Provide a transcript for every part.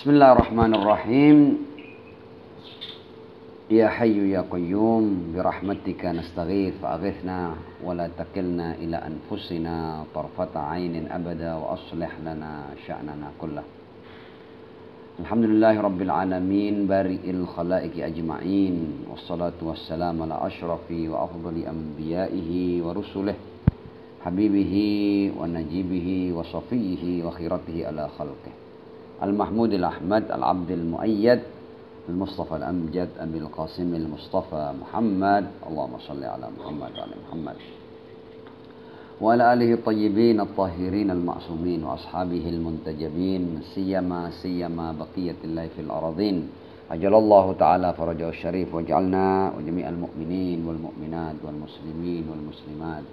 Bismillahirrahmanirrahim. Ya Hayyu ya Qayyum birahmatika nastaghith fa'aghithna wa la takilna ila anfusina tarfata 'ainin abada wa aslih lana sya'nana kullah. Alhamdulillahi rabbil alamin bari'il khalaiqi ajma'in wassalatu wassalamu ala ashrafi wa afdali anbiya'ihi wa rusulih habibihi wa najibihi wa safiyihi wa khiratihi ala khalqih al-mahmudil ahmad al-abdil muayyad المصطفى الأمجد أبي القاسم المصطفى محمد اللهم صل على محمد وعلى محمد وعلى آله الطيبين الطاهرين المعصومين وأصحابه المنتجبين سيما بقية الله في الأراضين أجل الله تعالى فرجه الشريف واجعلنا وجميع المؤمنين والمؤمنات والمسلمين والمسلمات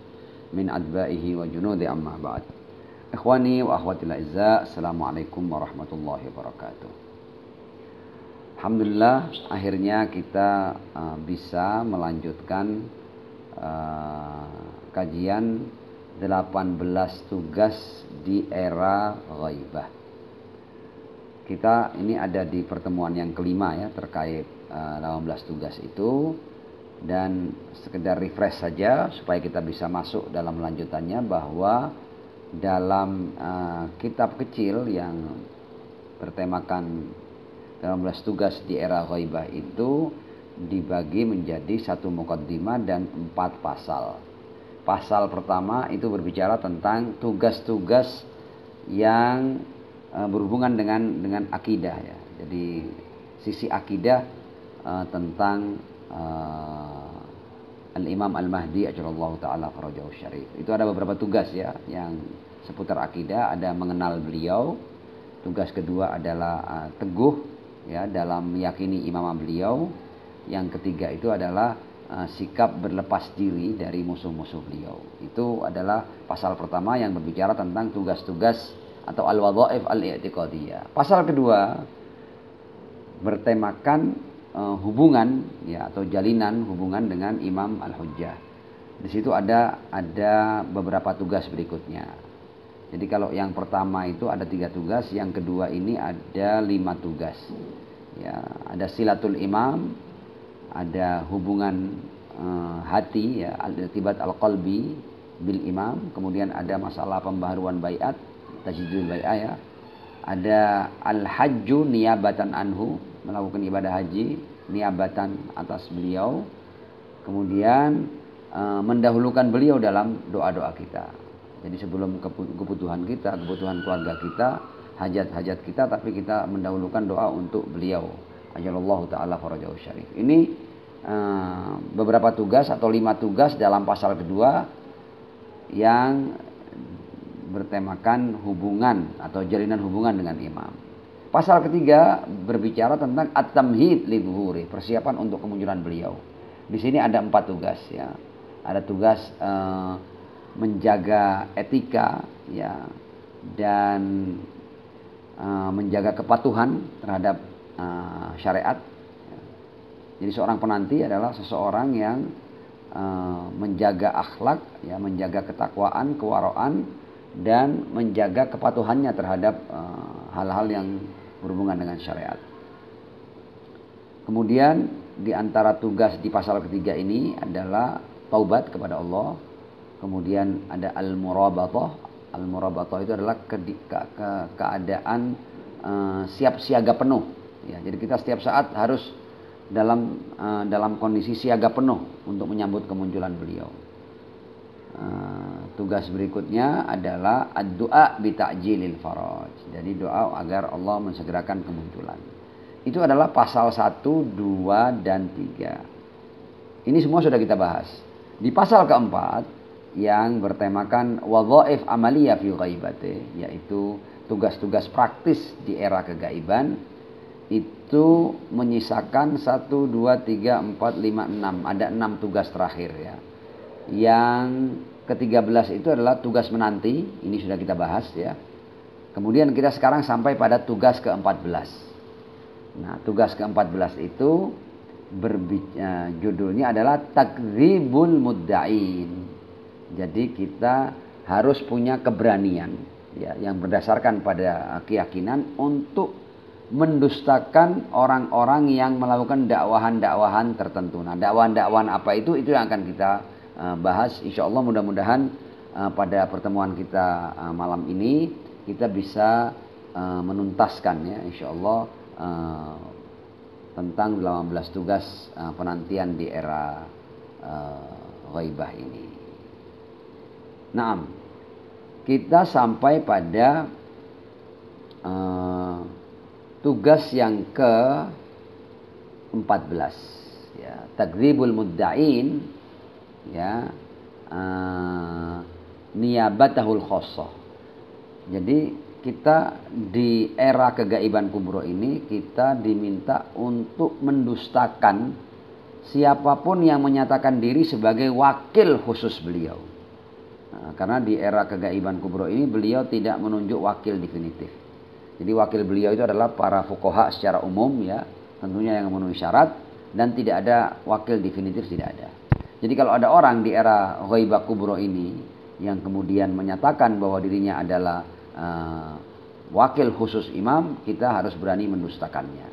من أتباعه وجنوده أما بعد إخواني وأخواتي الأعزاء السلام عليكم ورحمة الله وبركاته. Alhamdulillah akhirnya kita bisa melanjutkan kajian 18 tugas di era ghaibah. Kita ini ada di pertemuan yang kelima ya terkait 18 tugas itu, dan sekedar refresh saja supaya kita bisa masuk dalam lanjutannya bahwa dalam kitab kecil yang bertemakan 18 tugas di era ghaibah itu dibagi menjadi satu muqaddimah dan 4 pasal. Pasal pertama itu berbicara tentang tugas-tugas yang berhubungan dengan akidah ya. Jadi sisi akidah tentang Al-Imam Al-Mahdi ajallallahu ta'ala farajahu syarif. Itu ada beberapa tugas ya yang seputar akidah, ada mengenal beliau. Tugas kedua adalah teguh ya dalam meyakini imamah beliau. Yang ketiga itu adalah sikap berlepas diri dari musuh-musuh beliau. Itu adalah pasal pertama yang berbicara tentang tugas-tugas atau al-wadhaif al-i'tiqadiyah. Pasal kedua bertemakan hubungan ya atau jalinan hubungan dengan Imam Al-Hujjah. Di situ ada beberapa tugas berikutnya. Jadi kalau yang pertama itu ada 3 tugas, yang kedua ini ada 5 tugas. Ya, ada silatul imam, ada hubungan hati ya, al-irtibat al-qalbi bil imam, kemudian ada masalah pembaharuan baiat, tajdidul bai'ah ya. Ada al-hajju niyabatan anhu, melakukan ibadah haji niyabatan atas beliau. Kemudian mendahulukan beliau dalam doa-doa kita. Jadi sebelum kebutuhan kita, kebutuhan keluarga kita, hajat-hajat kita, tapi kita mendahulukan doa untuk beliau. Ajalallahu ta'ala farajahu syarif. Ini beberapa tugas atau 5 tugas dalam pasal kedua yang bertemakan hubungan atau jalinan hubungan dengan imam. Pasal ketiga berbicara tentang at-tamhid li dhuhuri, persiapan untuk kemunculan beliau. Di sini ada 4 tugas ya. Ada tugas menjaga etika ya dan menjaga kepatuhan terhadap syariat. Jadi seorang penanti adalah seseorang yang menjaga akhlak ya, menjaga ketakwaan, kewaraan, dan menjaga kepatuhannya terhadap hal-hal yang berhubungan dengan syariat. Kemudian di antara tugas di pasal ketiga ini adalah taubat kepada Allah. Kemudian ada al-murabatah. Al-murabatah itu adalah keadaan siap siaga penuh. Ya, jadi kita setiap saat harus dalam kondisi siaga penuh untuk menyambut kemunculan beliau. Tugas berikutnya adalah ad-du'a bi ta'jilil faraj. Jadi doa agar Allah mensegerakan kemunculan. Itu adalah pasal 1, 2, dan 3. Ini semua sudah kita bahas. Di pasal keempat yang bertemakan wadhaif amaliyah fi ghaibati, yaitu tugas-tugas praktis di era kegaiban, itu menyisakan 1, 2, 3, 4, 5, 6. Ada 6 tugas terakhir ya. Yang ke-13 itu adalah tugas menanti. Ini sudah kita bahas ya. Kemudian kita sekarang sampai pada tugas ke-14. Nah, tugas ke-14 itu judulnya adalah takdzibul mudda'in. Jadi kita harus punya keberanian ya, yang berdasarkan pada keyakinan untuk mendustakan orang-orang yang melakukan dakwahan-dakwahan tertentu. Nah, dakwahan-dakwahan apa itu yang akan kita bahas insyaallah. Mudah-mudahan pada pertemuan kita malam ini kita bisa menuntaskan ya insyaallah tentang 18 tugas penantian di era ghaibah ini. Naam, kita sampai pada tugas yang ke-14 ya, takdzibul mudda'in ya, niyabatahul khossah. Jadi kita di era kegaiban kubro ini kita diminta untuk mendustakan siapapun yang menyatakan diri sebagai wakil khusus beliau. Nah, karena di era kegaiban kubro ini beliau tidak menunjuk wakil definitif. Jadi wakil beliau itu adalah para fuqaha secara umum ya, tentunya yang memenuhi syarat, dan tidak ada wakil definitif, tidak ada. Jadi kalau ada orang di era ghaibah kubro ini yang kemudian menyatakan bahwa dirinya adalah wakil khusus imam, kita harus berani mendustakannya.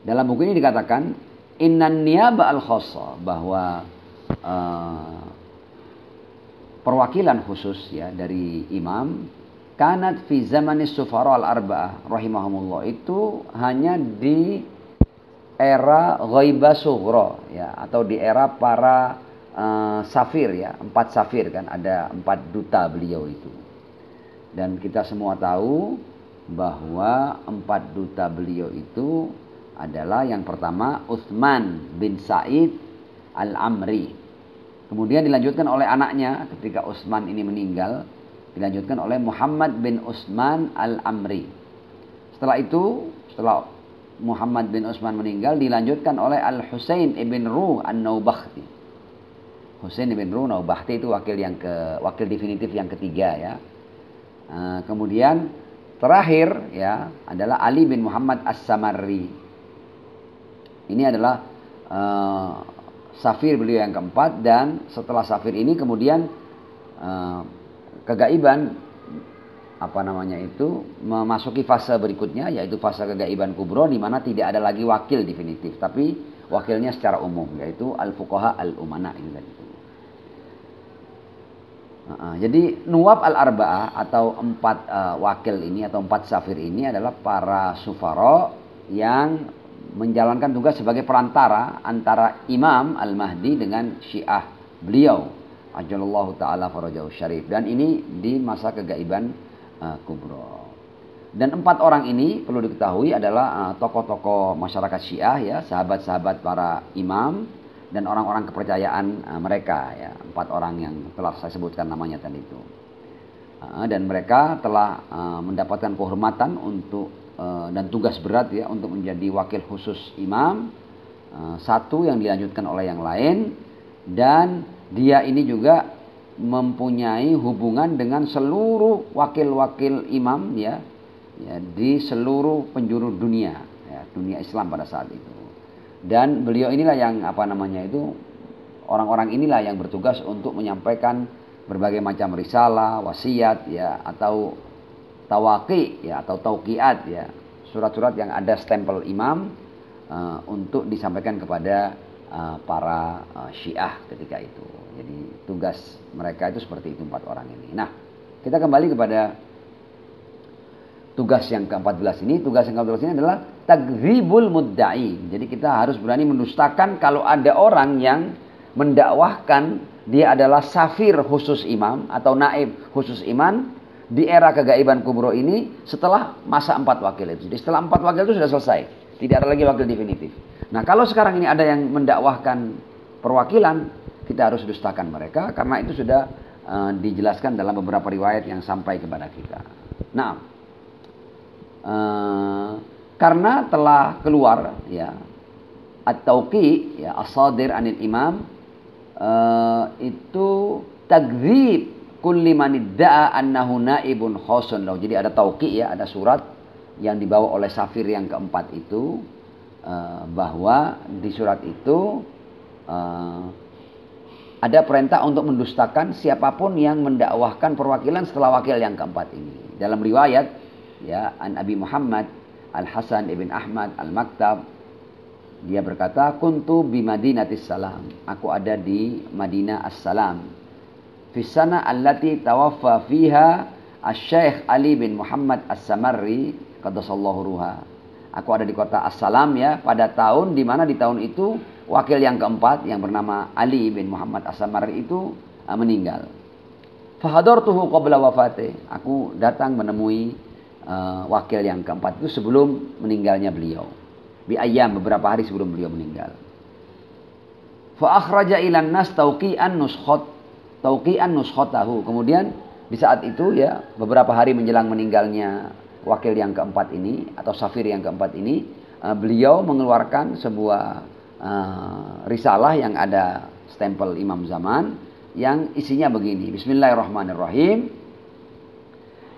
Dalam buku ini dikatakan innan niyaba al khassa, bahwa perwakilan khusus ya dari imam kanat fi zamanis sufara al arba'ah rahimahumullah, itu hanya di era ghaibah sughra ya, atau di era para safir ya, 4 safir kan, ada 4 duta beliau itu. Dan kita semua tahu bahwa 4 duta beliau itu adalah yang pertama Utsman bin Sa'id al-Amri. Kemudian dilanjutkan oleh anaknya ketika Utsman ini meninggal, dilanjutkan oleh Muhammad bin Utsman al-Amri. Setelah itu, setelah Muhammad bin Utsman meninggal, dilanjutkan oleh Al-Husain ibn Ruh an-Naubakhti. Husain ibn Ruh Naubakhti itu wakil definitif yang ketiga ya. Kemudian terakhir ya adalah Ali bin Muhammad As-Samarri. Ini adalah safir beliau yang keempat, dan setelah safir ini kemudian kegaiban memasuki fase berikutnya, yaitu fase kegaiban kubro, di mana tidak ada lagi wakil definitif, tapi wakilnya secara umum, yaitu al-fuqaha al-umana ini tadi. Jadi nuwab al-arba'ah atau 4 wakil ini atau 4 safir ini adalah para sufara yang menjalankan tugas sebagai perantara antara Imam Al-Mahdi dengan Syiah beliau ajallallahu ta'ala farajahu syarif, dan ini di masa kegaiban kubro. Dan 4 orang ini perlu diketahui adalah tokoh-tokoh masyarakat Syiah ya, sahabat-sahabat para imam dan orang-orang kepercayaan mereka ya, 4 orang yang telah saya sebutkan namanya tadi itu. Dan mereka telah mendapatkan kehormatan untuk dan tugas berat ya untuk menjadi wakil khusus imam, satu yang dilanjutkan oleh yang lain, dan dia ini juga mempunyai hubungan dengan seluruh wakil-wakil imam ya di seluruh penjuru dunia ya, dunia Islam pada saat itu. Dan beliau inilah yang orang-orang inilah yang bertugas untuk menyampaikan berbagai macam risalah, wasiat ya, atau tawaqi ya, atau tauqiat ya, surat-surat yang ada stempel imam untuk disampaikan kepada para Syiah ketika itu. Jadi tugas mereka itu seperti itu, 4 orang ini. Nah, kita kembali kepada tugas yang ke-14 ini. Tugas yang ke-14 ini adalah takdzibul mudda'i. Jadi kita harus berani mendustakan kalau ada orang yang mendakwahkan dia adalah safir khusus imam atau naib khusus imam di era kegaiban kubro ini setelah masa 4 wakil itu. Jadi setelah 4 wakil itu sudah selesai, tidak ada lagi wakil definitif. Nah, kalau sekarang ini ada yang mendakwahkan perwakilan, kita harus dustakan mereka karena itu sudah dijelaskan dalam beberapa riwayat yang sampai kepada kita. Nah, karena telah keluar ya at-tauqi ya as-sadir anil imam, itu takdzib kulli man idda'a annahu naibun khosun lahu. Jadi ada tauqi ya, ada surat yang dibawa oleh safir yang keempat itu, bahwa di surat itu ada perintah untuk mendustakan siapapun yang mendakwahkan perwakilan setelah wakil yang keempat ini. Dalam riwayat ya, an Abi Muhammad Al-Hasan ibn Ahmad Al-Maktab, dia berkata, kuntu bi Madinatis Salam. Aku ada di Madinah As-Salam. Fi sana allati tawaffa fiha Asy-Syaikh Ali bin Muhammad As-Samarri qaddasallahu ruha. Aku ada di kota As-Salam ya, pada tahun di mana di tahun itu wakil yang keempat yang bernama Ali bin Muhammad As-Samarri itu meninggal. Fahadartuhu qabla wafati. Aku datang menemui wakil yang keempat itu sebelum meninggalnya beliau. Bi ayyam, beberapa hari sebelum beliau meninggal. Fa akhraja ilan nas tauqi'an nuskhatahu. Kemudian di saat itu ya, beberapa hari menjelang meninggalnya wakil yang keempat ini atau safir yang keempat ini, beliau mengeluarkan sebuah risalah yang ada stempel Imam Zaman yang isinya begini. Bismillahirrahmanirrahim.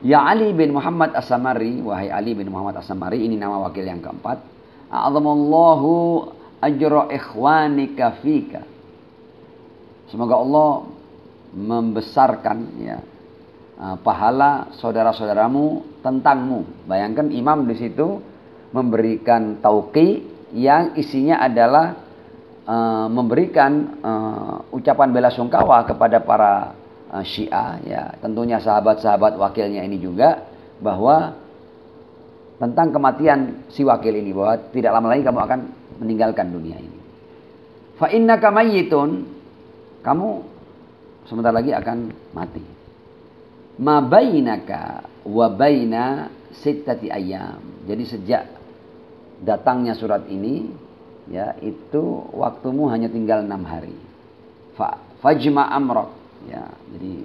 Ya Ali bin Muhammad As-Samarri, wahai Ali bin Muhammad As-Samarri, ini nama wakil yang keempat. A'adhamallahu ajra ikhwanika fika. Semoga Allah membesarkan ya pahala saudara-saudaramu tentangmu. Bayangkan imam di situ memberikan tauqi yang isinya adalah memberikan ucapan bela sungkawa kepada para Syiah ya, tentunya sahabat-sahabat wakilnya ini juga, bahwa tentang kematian si wakil ini, bahwa tidak lama lagi kamu akan meninggalkan dunia ini. Fa innaka mayyitun, kamu sebentar lagi akan mati. Ma bainaka wa baina sittati ayyam. Jadi sejak datangnya surat ini ya, itu waktumu hanya tinggal 6 hari. Fajma amrak ya, jadi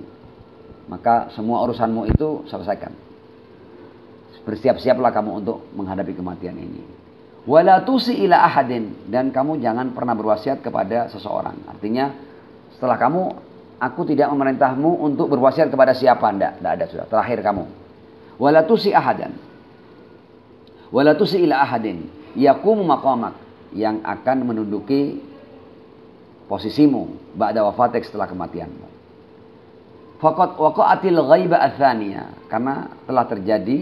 maka semua urusanmu itu selesaikan. Bersiap-siaplah kamu untuk menghadapi kematian ini. Wala tusi ila ahadin, dan kamu jangan pernah berwasiat kepada seseorang. Artinya setelah kamu, aku tidak memerintahmu untuk berwasiat kepada siapa, tidak ada, sudah terakhir kamu. Wala tusi ahadan. Wala tusi ila ahadin yaqumu maqamak, yang akan menduduki posisimu ba'da wafatik, setelah kematianmu. Faqad waqa'atil ghaiba ats-tsaniyah, karena telah terjadi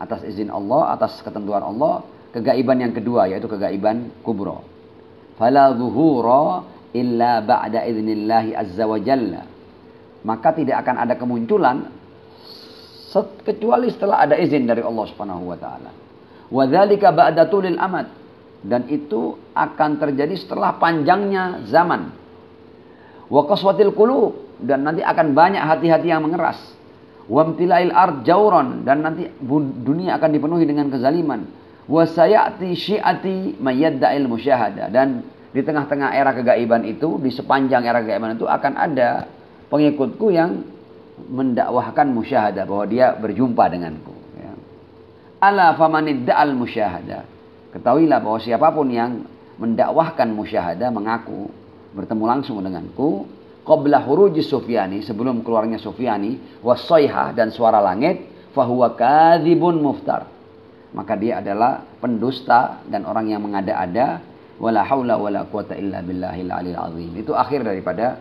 atas izin Allah, atas ketentuan Allah, kegaiban yang kedua, yaitu kegaiban kubra. Fala zuhura illa ba'da idznillah azza wa jalla, maka tidak akan ada kemunculan kecuali setelah ada izin dari Allah Subhanahu wa taala. Wa dzalika ba'da tulil amad, dan itu akan terjadi setelah panjangnya zaman. Wa qaswatil qulub, dan nanti akan banyak hati-hati yang mengeras. Wamtilail ard jauron, dan nanti dunia akan dipenuhi dengan kezaliman. Wa sayati syi'ati mayadda'il musyahada, dan di tengah-tengah era kegaiban itu, di sepanjang era kegaiban itu akan ada pengikutku yang mendakwahkan musyahadah, bahwa dia berjumpa denganku ya. Ala famanidda'al musyahada, ketahuilah bahwa siapapun yang mendakwahkan musyahadah, mengaku bertemu langsung denganku, qabla huruji Sufyani, sebelum keluarnya Sufyani, wasoihah, dan suara langit, fahuwa kadzibun muftar, maka dia adalah pendusta dan orang yang mengada-ada. Wala haula wala quwata illa billahil aliyil azim. Itu akhir daripada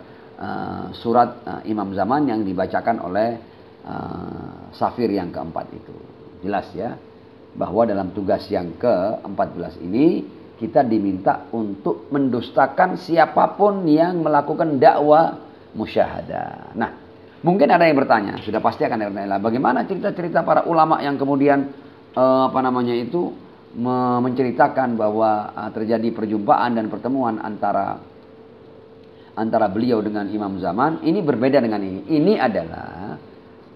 surat Imam Zaman yang dibacakan oleh safir yang keempat itu. Jelas ya, bahwa dalam tugas yang ke-14 ini kita diminta untuk mendustakan siapapun yang melakukan dakwah musyahadah. Nah, mungkin ada yang bertanya, sudah pasti akan ada yang bertanya, bagaimana cerita-cerita para ulama yang kemudian menceritakan bahwa terjadi perjumpaan dan pertemuan antara beliau dengan Imam Zaman. Ini berbeda dengan ini. Ini adalah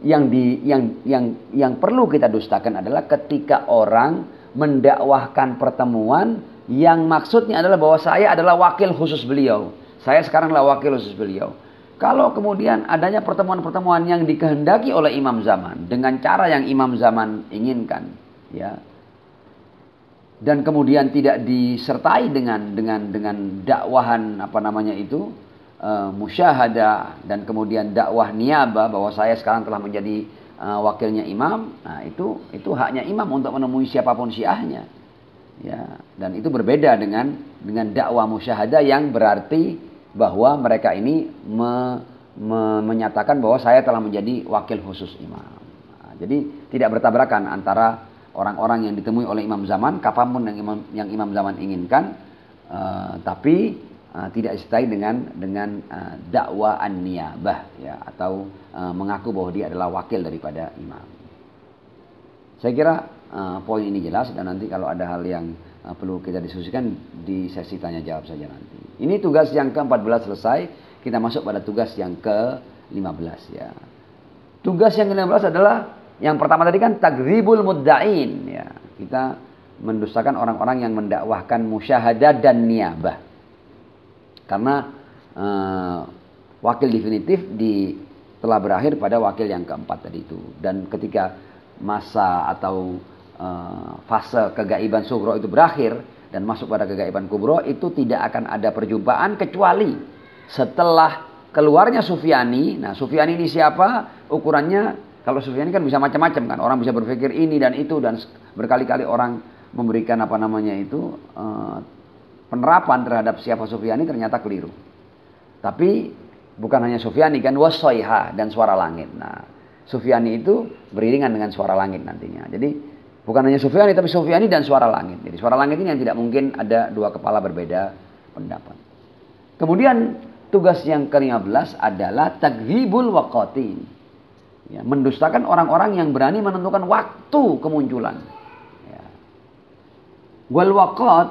yang perlu kita dustakan adalah ketika orang mendakwahkan pertemuan yang maksudnya adalah bahwa saya adalah wakil khusus beliau. Saya sekarang adalah wakil khusus beliau. Kalau kemudian adanya pertemuan-pertemuan yang dikehendaki oleh Imam Zaman dengan cara yang Imam Zaman inginkan, ya, dan kemudian tidak disertai dengan dakwahan musyahadah, dan kemudian dakwah niyabah bahwa saya sekarang telah menjadi wakilnya imam. Nah, itu haknya imam untuk menemui siapapun syiahnya. Ya, dan itu berbeda dengan dakwah musyahadah yang berarti bahwa mereka ini menyatakan bahwa saya telah menjadi wakil khusus imam. Nah, jadi tidak bertabrakan antara orang-orang yang ditemui oleh imam zaman, kapanpun yang imam zaman inginkan, tapi tidak disertai dengan dakwah an-niyabah, ya, atau mengaku bahwa dia adalah wakil daripada imam. Saya kira poin ini jelas, dan nanti kalau ada hal yang perlu kita diskusikan di sesi tanya jawab saja nanti. Ini tugas yang ke-14 selesai, kita masuk pada tugas yang ke-15, ya. Tugas yang ke-15 adalah yang pertama tadi kan takdzibul mudda'in, ya. Kita mendustakan orang-orang yang mendakwahkan musyahadah dan niyabah. Karena wakil definitif telah berakhir pada wakil yang keempat tadi itu. Dan ketika masa atau fase kegaiban sugro itu berakhir dan masuk pada kegaiban kubro, itu tidak akan ada perjumpaan kecuali setelah keluarnya Sufyani. Nah, Sufyani ini siapa? Ukurannya, kalau Sufyani kan bisa macam-macam kan. Orang bisa berpikir ini dan itu, dan berkali-kali orang memberikan penerapan terhadap siapa Sufyani ternyata keliru. Tapi bukan hanya Sufyani kan, wasoiha dan suara langit. Nah, Sufyani itu beriringan dengan suara langit nantinya. Jadi bukan hanya Sufyani, tapi Sufyani dan suara langit. Jadi suara langit ini yang tidak mungkin ada dua kepala berbeda pendapat. Kemudian tugas yang ke-15 adalah takdzibul waqatin. Ya, mendustakan orang-orang yang berani menentukan waktu kemunculan. Ya. Wal waqat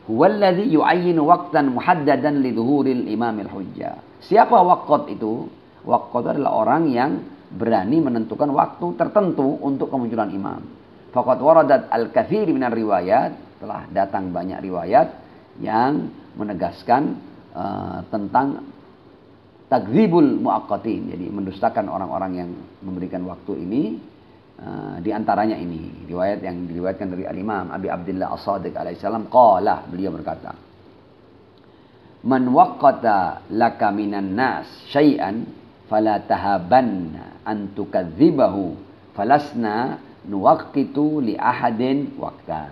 huwallazi yu'ayyinu waqtan muhaddadan lidzuhuril imamil hujjah. Siapa waqat itu? Waqat adalah orang yang berani menentukan waktu tertentu untuk kemunculan imam. Faqad waradat al-katsir minar riwayat, telah datang banyak riwayat yang menegaskan tentang takdzibul muaqqatin, jadi mendustakan orang-orang yang memberikan waktu ini. Di antaranya ini riwayat yang diriwayatkan dari al-Imam Abi Abdullah As-Shadiq alaihissalam, qala, beliau berkata, man waqqata laka minan nas syai'an fala tahabanna an tukadzibahu falasna nuwaqqitu li ahadin waqtan.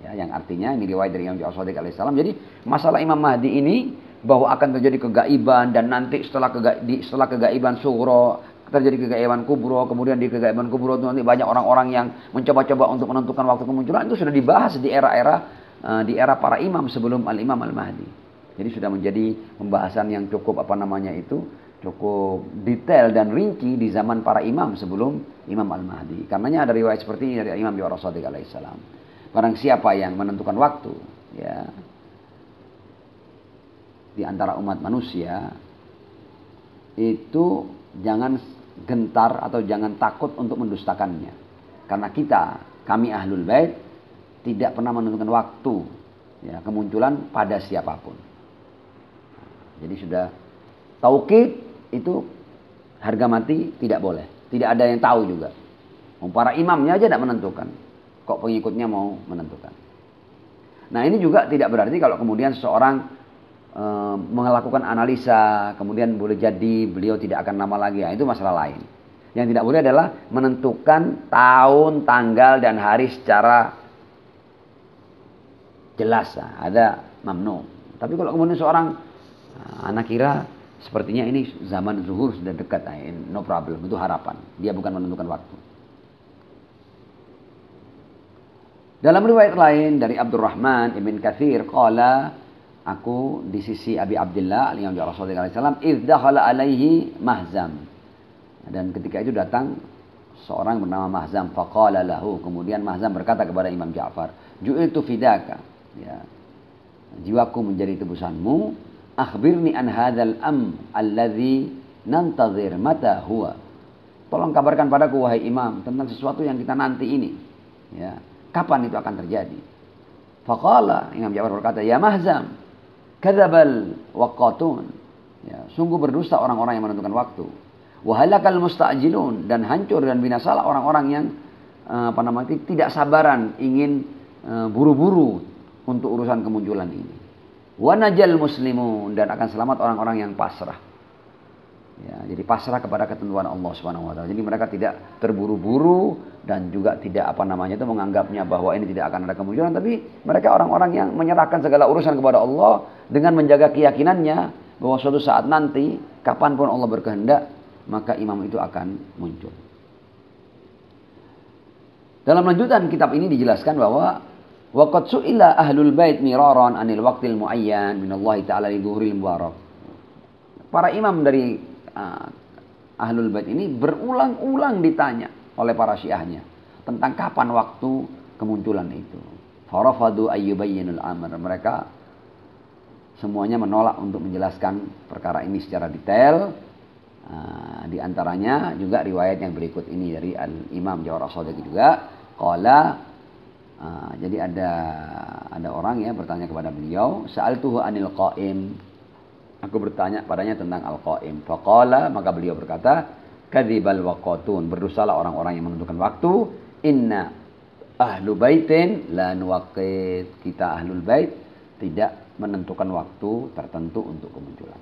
Ya, yang artinya ini riwayat dari Imam As-Shadiq alaihissalam. Jadi masalah Imam Mahdi ini bahwa akan terjadi kegaiban, dan nanti setelah kegaiban sugro terjadi kegaiban kubro, kemudian di kegaiban kubro itu nanti banyak orang-orang yang mencoba-coba untuk menentukan waktu kemunculan, itu sudah dibahas di era para imam sebelum al-Imam al-Mahdi. Jadi sudah menjadi pembahasan yang cukup cukup detail dan rinci di zaman para imam sebelum Imam al-Mahdi. Karenanya ada riwayat seperti ini dari Imam Ja'far Shadiq alaihissalam. Barang siapa yang menentukan waktu, ya, di antara umat manusia, itu jangan gentar atau jangan takut untuk mendustakannya. Karena kami Ahlul Bait tidak pernah menentukan waktu, ya, kemunculan pada siapapun. Jadi sudah taukid itu harga mati, tidak boleh. Tidak ada yang tahu juga. Para imamnya aja tidak menentukan, kok pengikutnya mau menentukan. Nah, ini juga tidak berarti kalau kemudian seseorang melakukan analisa, kemudian boleh jadi beliau tidak akan lama lagi. Nah, itu masalah lain. Yang tidak boleh adalah menentukan tahun, tanggal, dan hari secara jelas. Nah, ada mamnu. Tapi kalau kemudian seorang, anak kira sepertinya ini zaman zuhur sudah dekat, no problem, itu harapan. Dia bukan menentukan waktu. Dalam riwayat lain dari Abdurrahman ibn Katsir, qala, aku di sisi Abi Abdullah Imam Ja'far Shadiq alaihissalam, idz dakhala alaihi Mahzam. Dan ketika itu datang seorang bernama Mahzam, faqala lahu, kemudian Mahzam berkata kepada Imam Ja'far, ju'iltu fidaka, ya, jiwaku menjadi tebusanmu, akhbirni an hadzal alladzi nantazir mata huwa. Tolong kabarkan padaku wahai Imam tentang sesuatu yang kita nanti ini, ya, kapan itu akan terjadi. Faqala, Imam Ja'far berkata, ya Mahzam, kadzabal waqatun, ya, sungguh berdusta orang-orang yang menentukan waktu. Wa halakal musta'jilun, dan hancur dan binasalah orang-orang yang tidak sabaran ingin buru-buru untuk urusan kemunculan ini. Wa najal muslimun, dan akan selamat orang-orang yang pasrah. Ya, jadi pasrah kepada ketentuan Allah Subhanahu wa taala. Jadi mereka tidak terburu-buru dan juga tidak itu menganggapnya bahwa ini tidak akan ada kemunculan, tapi mereka orang-orang yang menyerahkan segala urusan kepada Allah dengan menjaga keyakinannya bahwa suatu saat nanti kapanpun Allah berkehendak maka imam itu akan muncul. Dalam lanjutan kitab ini dijelaskan bahwa waqad su'ila ahlul bait miraran anil waqtil muayyan minallahi ta'ala li dhuhril mubarak. Para imam dari ahlul bait ini berulang-ulang ditanya oleh para syiahnya tentang kapan waktu kemunculan itu. Farafadu ayyubayyinul amr. Mereka semuanya menolak untuk menjelaskan perkara ini secara detail. Di antaranya juga riwayat yang berikut ini dari Al-Imam Jawhar As-Shadiq juga. Qala, jadi ada orang ya bertanya kepada beliau, sa'altuhu anil qaim. Aku bertanya padanya tentang al-qaim. Faqala, maka beliau berkata, kadzibal waqatun, berdosalah orang-orang yang menentukan waktu. Inna ahlu baitin la nuwaqit, kita ahlul bait tidak menentukan waktu tertentu untuk kemunculan.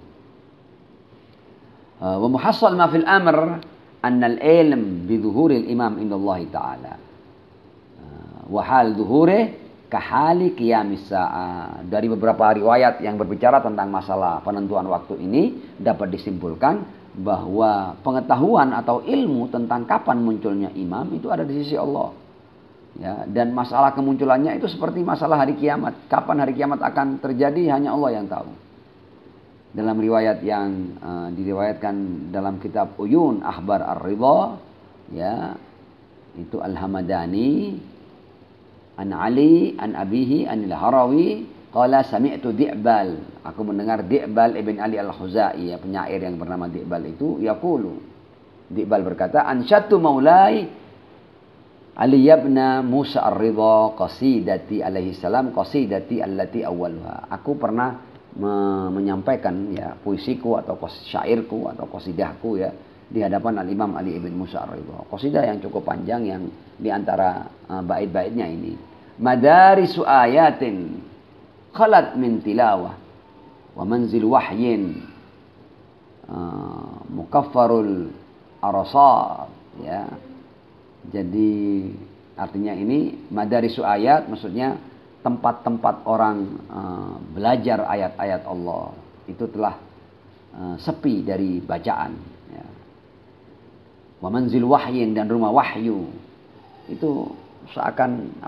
Wa muhassal ma fil amr anna al-ilm bi dhuhuril imam indallahi ta'ala wa hal dhuhurih kahali qiyamis sa'a. Dari beberapa riwayat yang berbicara tentang masalah penentuan waktu ini dapat disimpulkan bahwa pengetahuan atau ilmu tentang kapan munculnya imam itu ada di sisi Allah. Ya, dan masalah kemunculannya itu seperti masalah hari kiamat. Kapan hari kiamat akan terjadi hanya Allah yang tahu. Dalam riwayat yang diriwayatkan dalam kitab Uyun Akhbar Ar-Ridha, ya, itu Al-Hamadani an Ali an abihi anil Harawi qala sami'tu Di'bal, aku mendengar Di'bal ibn Ali Al-Khuzai, ya, penyair yang bernama Di'bal itu, yaqulu, Di'bal berkata, ansyatu maulai Ali ibn Musa Ar-Ridha qasidati alaihi salam qasidati allati awwaluha. Aku pernah menyampaikan ya puisiku atau syairku atau qasidahku ya di hadapan Al-Imam Ali ibn Musa Ar-Ridha. Qasidah yang cukup panjang yang di antara bait-baitnya ini. Madarisu ayatin khalat min tilawah wa manzil wahyin mukaffarul arasat, ya. Jadi artinya ini madarisu ayat maksudnya tempat-tempat orang belajar ayat-ayat Allah itu telah sepi dari bacaan. Ya. Wa manzil wahyin, dan rumah wahyu itu seakan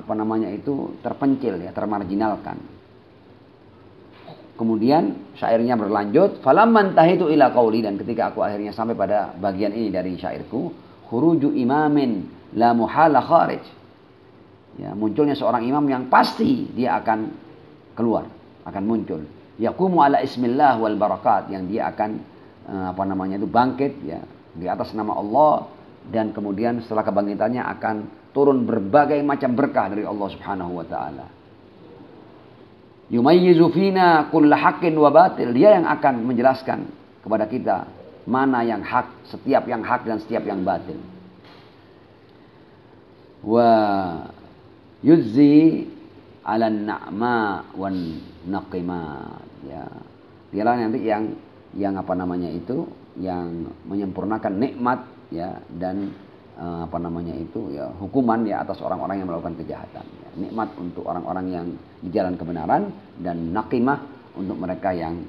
itu terpencil ya, termarginalkan. Kemudian syairnya berlanjut, falamman tahitu ila qauli, dan ketika aku akhirnya sampai pada bagian ini dari syairku, khuruju imamin la muhala kharij. Ya, munculnya seorang imam yang pasti dia akan keluar, akan muncul. Yaqumu ala ismillah wal barakat, yang dia akan bangkit ya di atas nama Allah, dan kemudian setelah kebangkitannya akan turun berbagai macam berkah dari Allah Subhanahu wa taala. Yumayyizu fina kulla haqqin wa batil, dia yang akan menjelaskan kepada kita mana yang hak, setiap yang hak dan setiap yang batil. Wa yuzzi ala na'ma wan naqimat, ya. Dialah nanti yang yang menyempurnakan nikmat ya, dan hukuman ya atas orang-orang yang melakukan kejahatan. Ya. Nikmat untuk orang-orang yang di jalan kebenaran, dan naqimah untuk mereka yang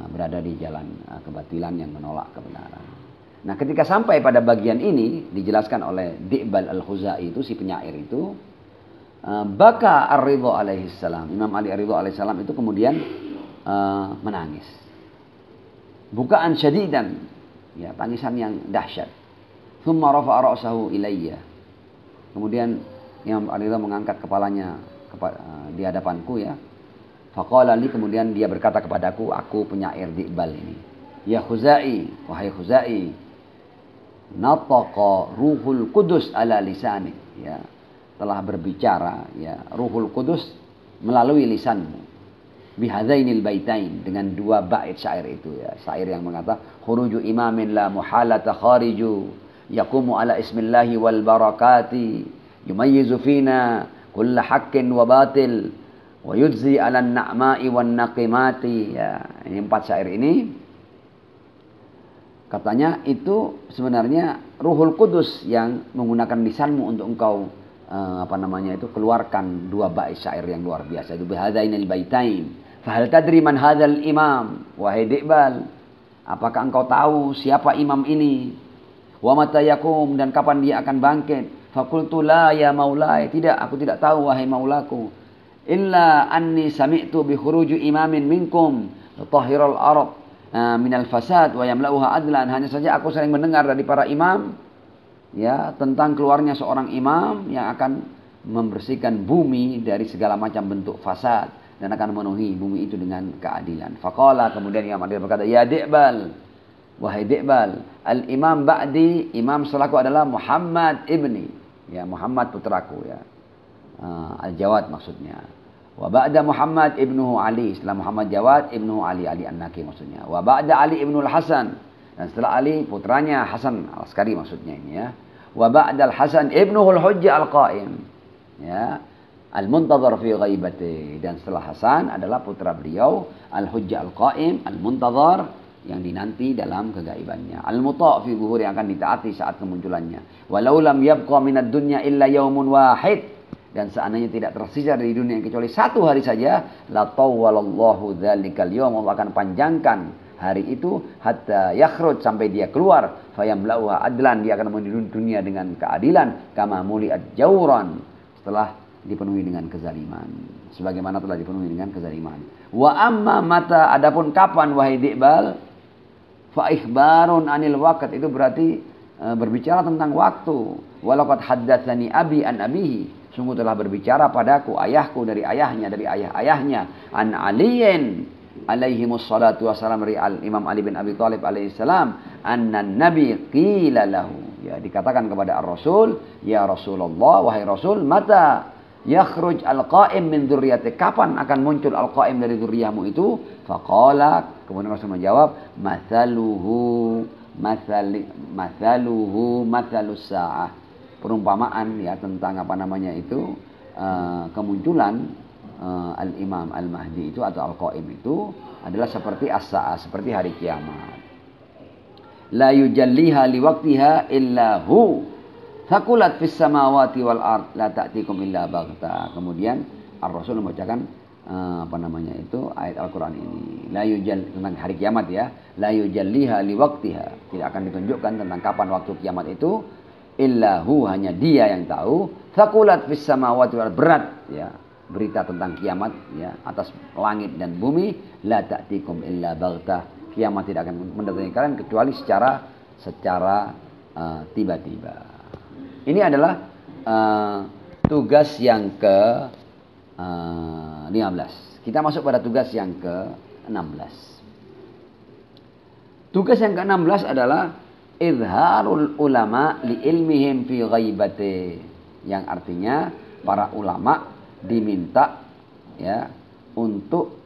berada di jalan kebatilan yang menolak kebenaran. Nah, ketika sampai pada bagian ini dijelaskan oleh Di'bal Al-Khuzai itu, si penyair itu, baka Ar-Ridha alaihi salam, Imam Ali Ar-Ridha alaihi salam itu kemudian menangis. Bukaan syadidan, ya, tangisan yang dahsyat. Thumma rafa'a ra'sahu ilayya. Kemudian Imam Ali mengangkat kepalanya di hadapanku ya. Faqala li, kemudian dia berkata kepadaku, aku penyair Di'bal ini, ya Khuzai, wahai Khuzai, nataqa ruhul qudus ala lisani, ya, telah berbicara ya Ruhul Qudus melalui lisanmu, bihadzainil baitain, dengan dua bait syair itu ya, syair yang mengata khuruju imamin la muhalata khariju yaqumu ala ismillahi wal barakati yumayyizu fina kulla haqqin wa batil wa yujzi ala na'ma'i wan naqimati, ya. Ini 4 syair ini katanya itu sebenarnya Ruhul Qudus yang menggunakan lisanmu untuk engkau keluarkan 2 bait syair yang luar biasa itu, bihadzainil baitain, Fahal tadri man hadzal imam? Wahai Di'bal, apakah engkau tahu siapa imam ini? Wa mata yakum, dan kapan dia akan bangkit? Fakultu la ya maulai, tidak, aku tidak tahu wahai maulaku. Illa anni sami'tu bi khuruji imamin minkum tahhirul ard minal fasad wa yamla'uha adlan. Hanya saja aku sering mendengar dari para imam ya tentang keluarnya seorang imam yang akan membersihkan bumi dari segala macam bentuk fasad dan akan memenuhi bumi itu dengan keadilan. Faqala, kemudian Imam Adil berkata, ya Di'bal, wahai Di'bal, al-imam ba'di, imam setelahku adalah Muhammad ibni, ya Muhammad putraku ya. Al-Jawad maksudnya. Wa ba'da Muhammad ibnuhu Ali, setelah Muhammad Jawad ibnuhu Ali, Ali An-Naki maksudnya. Wa ba'da Ali ibnul Hasan, dan setelah Ali putranya Hasan Al-Askari maksudnya ini ya. Wa ba'da Al-Hasan ibnuhu Al-Hujjah Al-Qaim, ya. Al-Muntazar fi ghaibati, dan setelah Hasan adalah putra beliau Al-Hujjah Al-Qaim, Al-Muntazar yang dinanti dalam kegaibannya. Al-Muta' fi zuhur, yang akan ditaati saat kemunculannya. Walau lam yabqa minad dunya illa yaumun wahid, dan seandainya tidak tersisa dari dunia kecuali satu hari saja, la tawwalallahu dzalikal yaum, Allah akan panjangkan hari itu hatta yakhruj, sampai dia keluar, fayamla'uha adlan, dia akan memenuhi dunia dengan keadilan, kama muli'at jawran, setelah dipenuhi dengan kezaliman, sebagaimana telah dipenuhi dengan kezaliman. Wa amma mata, adapun kapan wahai Di'bal, fa ikhbarun anil waqt, itu berarti berbicara tentang waktu. Walaqad haddatsani abi an abihi, sungguh telah berbicara padaku ayahku dari ayahnya, dari ayah-ayahnya, an aliyin alaihimus salatu wassalam, dari Imam Ali bin Abi Thalib alaihi salam, anna nabi qila lahu, ya dikatakan kepada ar-rasul, ya Rasulullah, wahai Rasul, mata yakhruj al-qaim min dzurriyyati, kapan akan muncul al-qaim dari dzurriyyahmu itu? Faqala, kemudian Rasul menjawab, mathaluhu mathalus sa'ah, perumpamaan ya tentang apa namanya itu kemunculan al-imam al-mahdi itu atau al-qaim itu adalah seperti as-sa'ah, seperti hari kiamat. La yujalliha liwaqtiha illa hu, thaqulat fis samawati wal ard, la ta'tikum illa baghta. Kemudian Ar-Rasul membacakan apa namanya itu ayat Al-Qur'an ini, la yujal, tentang hari kiamat ya, la yujalliha liwaqtiha, tidak akan ditunjukkan tentang kapan waktu kiamat itu, illahu, hanya dia yang tahu, thaqulat fis samawati wal, berat ya berita tentang kiamat ya atas langit dan bumi, la ta'tikum illa baghta, kiamat tidak akan mendatangi kalian kecuali secara tiba-tiba. Ini adalah tugas yang ke 15. Kita masuk pada tugas yang ke-16. Tugas yang ke-16 adalah izharul ulama li ilmihim fi ghaibati, yang artinya para ulama diminta ya untuk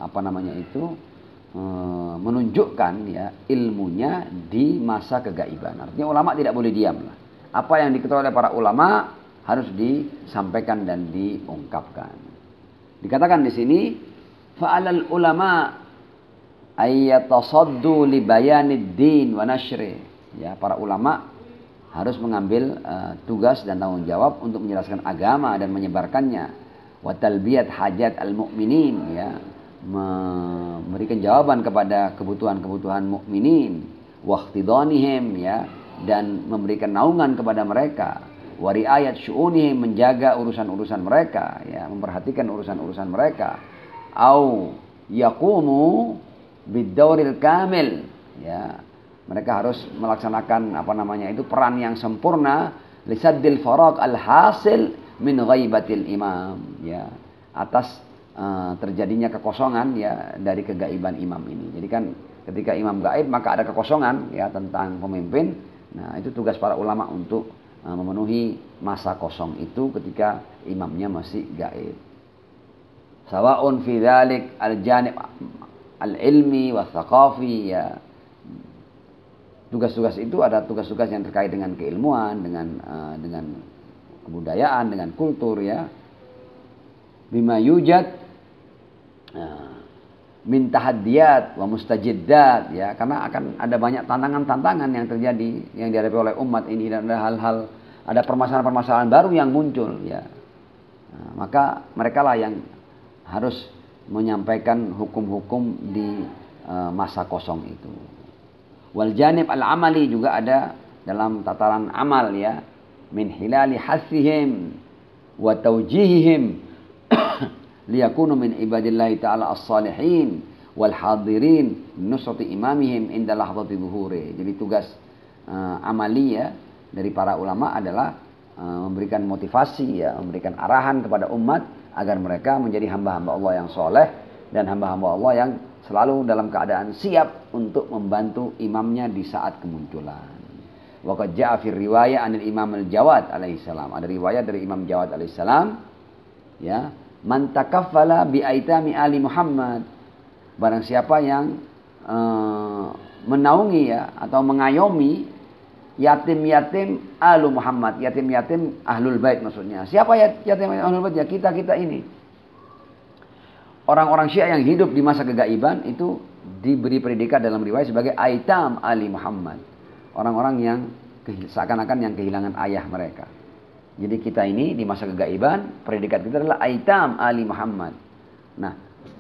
apa namanya itu menunjukkan ya ilmunya di masa kegaiban. Artinya ulama tidak boleh diam lah. Apa yang diketahui oleh para ulama harus disampaikan dan diungkapkan. Dikatakan di sini, fa'alal ulama ayyatasaddu li bayanid din wa nashri. Ya, para ulama harus mengambil tugas dan tanggung jawab untuk menjelaskan agama dan menyebarkannya. Wa talbiyat hajat al-mu'minin, ya, memberikan jawaban kepada kebutuhan-kebutuhan mukminin, wa ikhtidanihim, ya, dan memberikan naungan kepada mereka. Wa riayat syu'unihim, menjaga urusan-urusan mereka, ya, memperhatikan urusan-urusan mereka. Au yaqumu bid-dauril kamil, ya, mereka harus melaksanakan apa namanya itu peran yang sempurna lisaddil faraq al-hasil min ghaibatil imam, ya, atas terjadinya kekosongan ya dari kegaiban imam ini. Jadi kan ketika imam gaib maka ada kekosongan ya tentang pemimpin. Nah, itu tugas para ulama untuk memenuhi masa kosong itu ketika imamnya masih gaib. Sawa'un fi dzalik al-janib al-ilmi wa thaqafi, ya. Tugas-tugas itu ada tugas-tugas yang terkait dengan keilmuan, dengan kebudayaan, dengan kultur, ya. Bima yujad min tahaddiyat wa mustajiddat, ya, karena akan ada banyak tantangan-tantangan yang terjadi yang dihadapi oleh umat ini, dan ada hal-hal, ada permasalahan-permasalahan baru yang muncul, ya. Nah, maka mereka lah yang harus menyampaikan hukum-hukum di masa kosong itu. Wal janib al-amali juga ada dalam tataran amal ya, min hilali hasihim wa tawjihihim liyakunu min ibadillahi ta'ala as-salihin wal hadirin nusrati imamihim inda lahdati zuhuri. Jadi tugas amali ya dari para ulama adalah memberikan motivasi ya, memberikan arahan kepada umat agar mereka menjadi hamba-hamba Allah yang soleh dan hamba-hamba Allah yang selalu dalam keadaan siap untuk membantu imamnya di saat kemunculan. Wa qad ja'a fi riwayah anil Imam al-Jawad alaihi salam. Ada riwayat dari Imam Jawad alaihi salam ya, man takaffala bi aitami ali Muhammad. Barang siapa yang menaungi ya atau mengayomi yatim-yatim alu Muhammad, yatim-yatim ahlul bait maksudnya. Siapa yatim ahlul bait? Ya kita-kita ini. Orang-orang Syiah yang hidup di masa kegaiban itu diberi predikat dalam riwayat sebagai aitam ali Muhammad. Orang-orang yang seakan-akan yang kehilangan ayah mereka. Jadi kita ini di masa kegaiban, predikat kita adalah aitam ali Muhammad. Nah,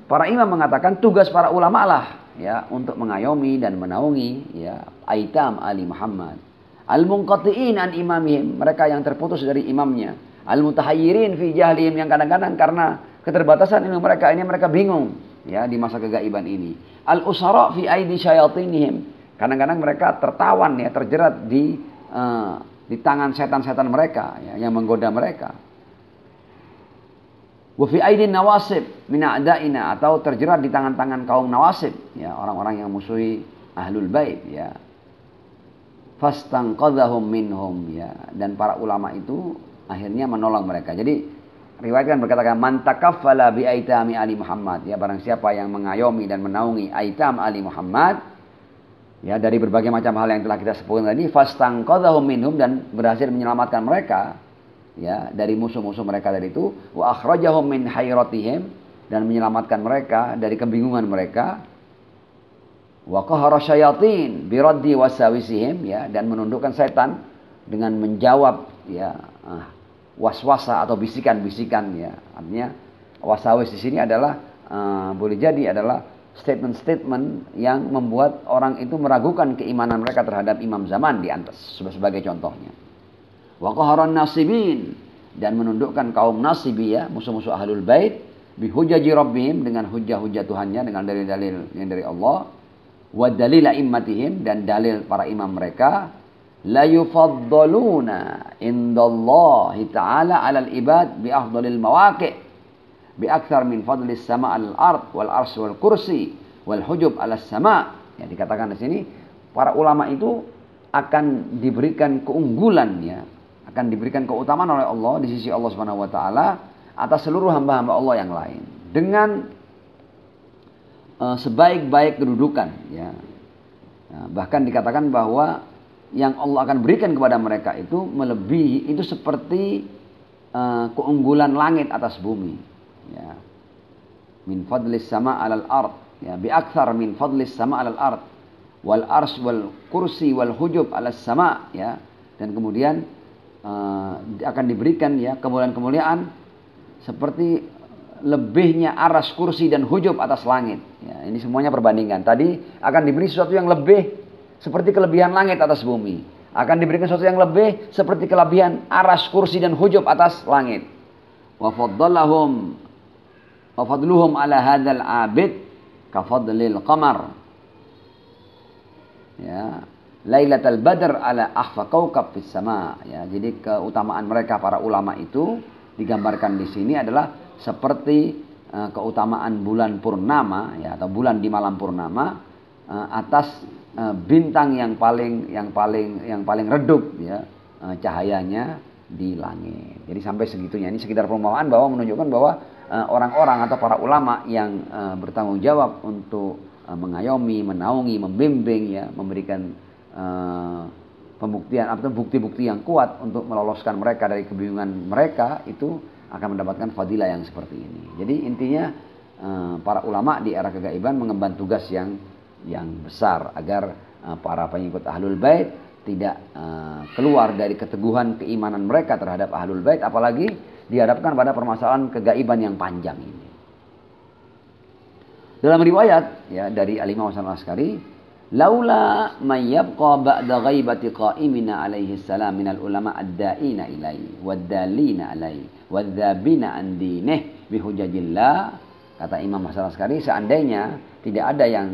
para imam mengatakan tugas para ulama lah ya untuk mengayomi dan menaungi ya aitam ali Muhammad. Al-munqati'in an imamihim, mereka yang terputus dari imamnya. Al-mutahayyirin fi jahlihim, yang kadang-kadang karena keterbatasan ilmu mereka ini mereka bingung ya di masa kegaiban ini. Al-usara fi aidi syayatinihim, kadang-kadang mereka tertawan ya, terjerat di tangan setan-setan mereka ya, yang menggoda mereka. Wa fi aidi nawasib min a'daina, atau terjerat di tangan-tangan kaum nawasib ya, orang-orang yang musuhi ahlul bait ya. Fastanqadhahum minhum ya, dan para ulama itu akhirnya menolong mereka. Jadi riwayat kan berkata man takaffala bi aitami ali Muhammad ya, barang siapa yang mengayomi dan menaungi aitam ali Muhammad ya dari berbagai macam hal yang telah kita sebutkan tadi, fastanqadhahum minhum, dan berhasil menyelamatkan mereka ya dari musuh-musuh mereka tadi itu, wa akhrajahum min hayratihim, dan menyelamatkan mereka dari kebingungan mereka. Wa qahara syayatin biraddi wasawisihim ya, dan menundukkan setan dengan menjawab ya waswasa atau bisikan-bisikan ya. Artinya wasawis di sini adalah boleh jadi adalah statement-statement yang membuat orang itu meragukan keimanan mereka terhadap imam zaman di atas sebagai contohnya. Wa qaharan nasibin, dan menundukkan kaum nasibi ya, musuh-musuh ahlul bait, bihujaji rabbihim, dengan hujah-hujah Tuhannya, dengan dalil-dalil yang dari Allah. Wa dalil a'immatihim, dan dalil para imam mereka. La yufaddaluna indallahi ta'ala 'alal ibad bi afdalil mawaqi' bi akthar min fadlis sama' al ard wal ars wal kursi wal hujub 'alas sama'. Ya, dikatakan di sini para ulama itu akan diberikan keunggulan ya, akan diberikan keutamaan oleh Allah di sisi Allah Subhanahu wa taala atas seluruh hamba-hamba Allah yang lain dengan sebaik-baik kedudukan ya. Nah, bahkan dikatakan bahwa yang Allah akan berikan kepada mereka itu melebihi, itu seperti keunggulan langit atas bumi ya. Min fadlis sama alal ard ya, bi akthar min fadlis sama alal ard wal ars wal kursi wal hujub alas sama ya. Dan kemudian akan diberikan ya kemuliaan-kemuliaan seperti lebihnya aras, kursi, dan hujub atas langit ya. Ini semuanya perbandingan. Tadi akan diberi sesuatu yang lebih seperti kelebihan langit atas bumi, akan diberikan sesuatu yang lebih seperti kelebihan aras, kursi, dan hujub atas langit. Wa faddalahum wa fadluhum ala hadzal abid ka fadlil qamar ya, lailatul badr ala akhfa kaukab fis sama ya. Jadi keutamaan mereka para ulama itu digambarkan di sini adalah seperti keutamaan bulan purnama ya, atau bulan di malam purnama atas bintang yang paling redup ya cahayanya di langit. Jadi sampai segitunya. Ini sekitar perumpamaan bahwa menunjukkan bahwa orang-orang atau para ulama yang bertanggung jawab untuk mengayomi, menaungi, membimbing ya, memberikan pembuktian atau bukti-bukti yang kuat untuk meloloskan mereka dari kebingungan mereka, itu akan mendapatkan fadilah yang seperti ini. Jadi intinya para ulama di era kegaiban mengemban tugas yang besar agar para pengikut ahlul bait tidak keluar dari keteguhan keimanan mereka terhadap ahlul bait, apalagi dihadapkan pada permasalahan kegaiban yang panjang ini. Dalam riwayat ya dari Al-Imam Hasan Al-Askari, laula may yabqa ba'da ghaibati qa'imina alaihi salam minal ulama ad-da'ina ilaihi wad-dalina alaihi wadzabina an dinih bihujajillah, kata Imam Hasan Al-Askari, seandainya tidak ada yang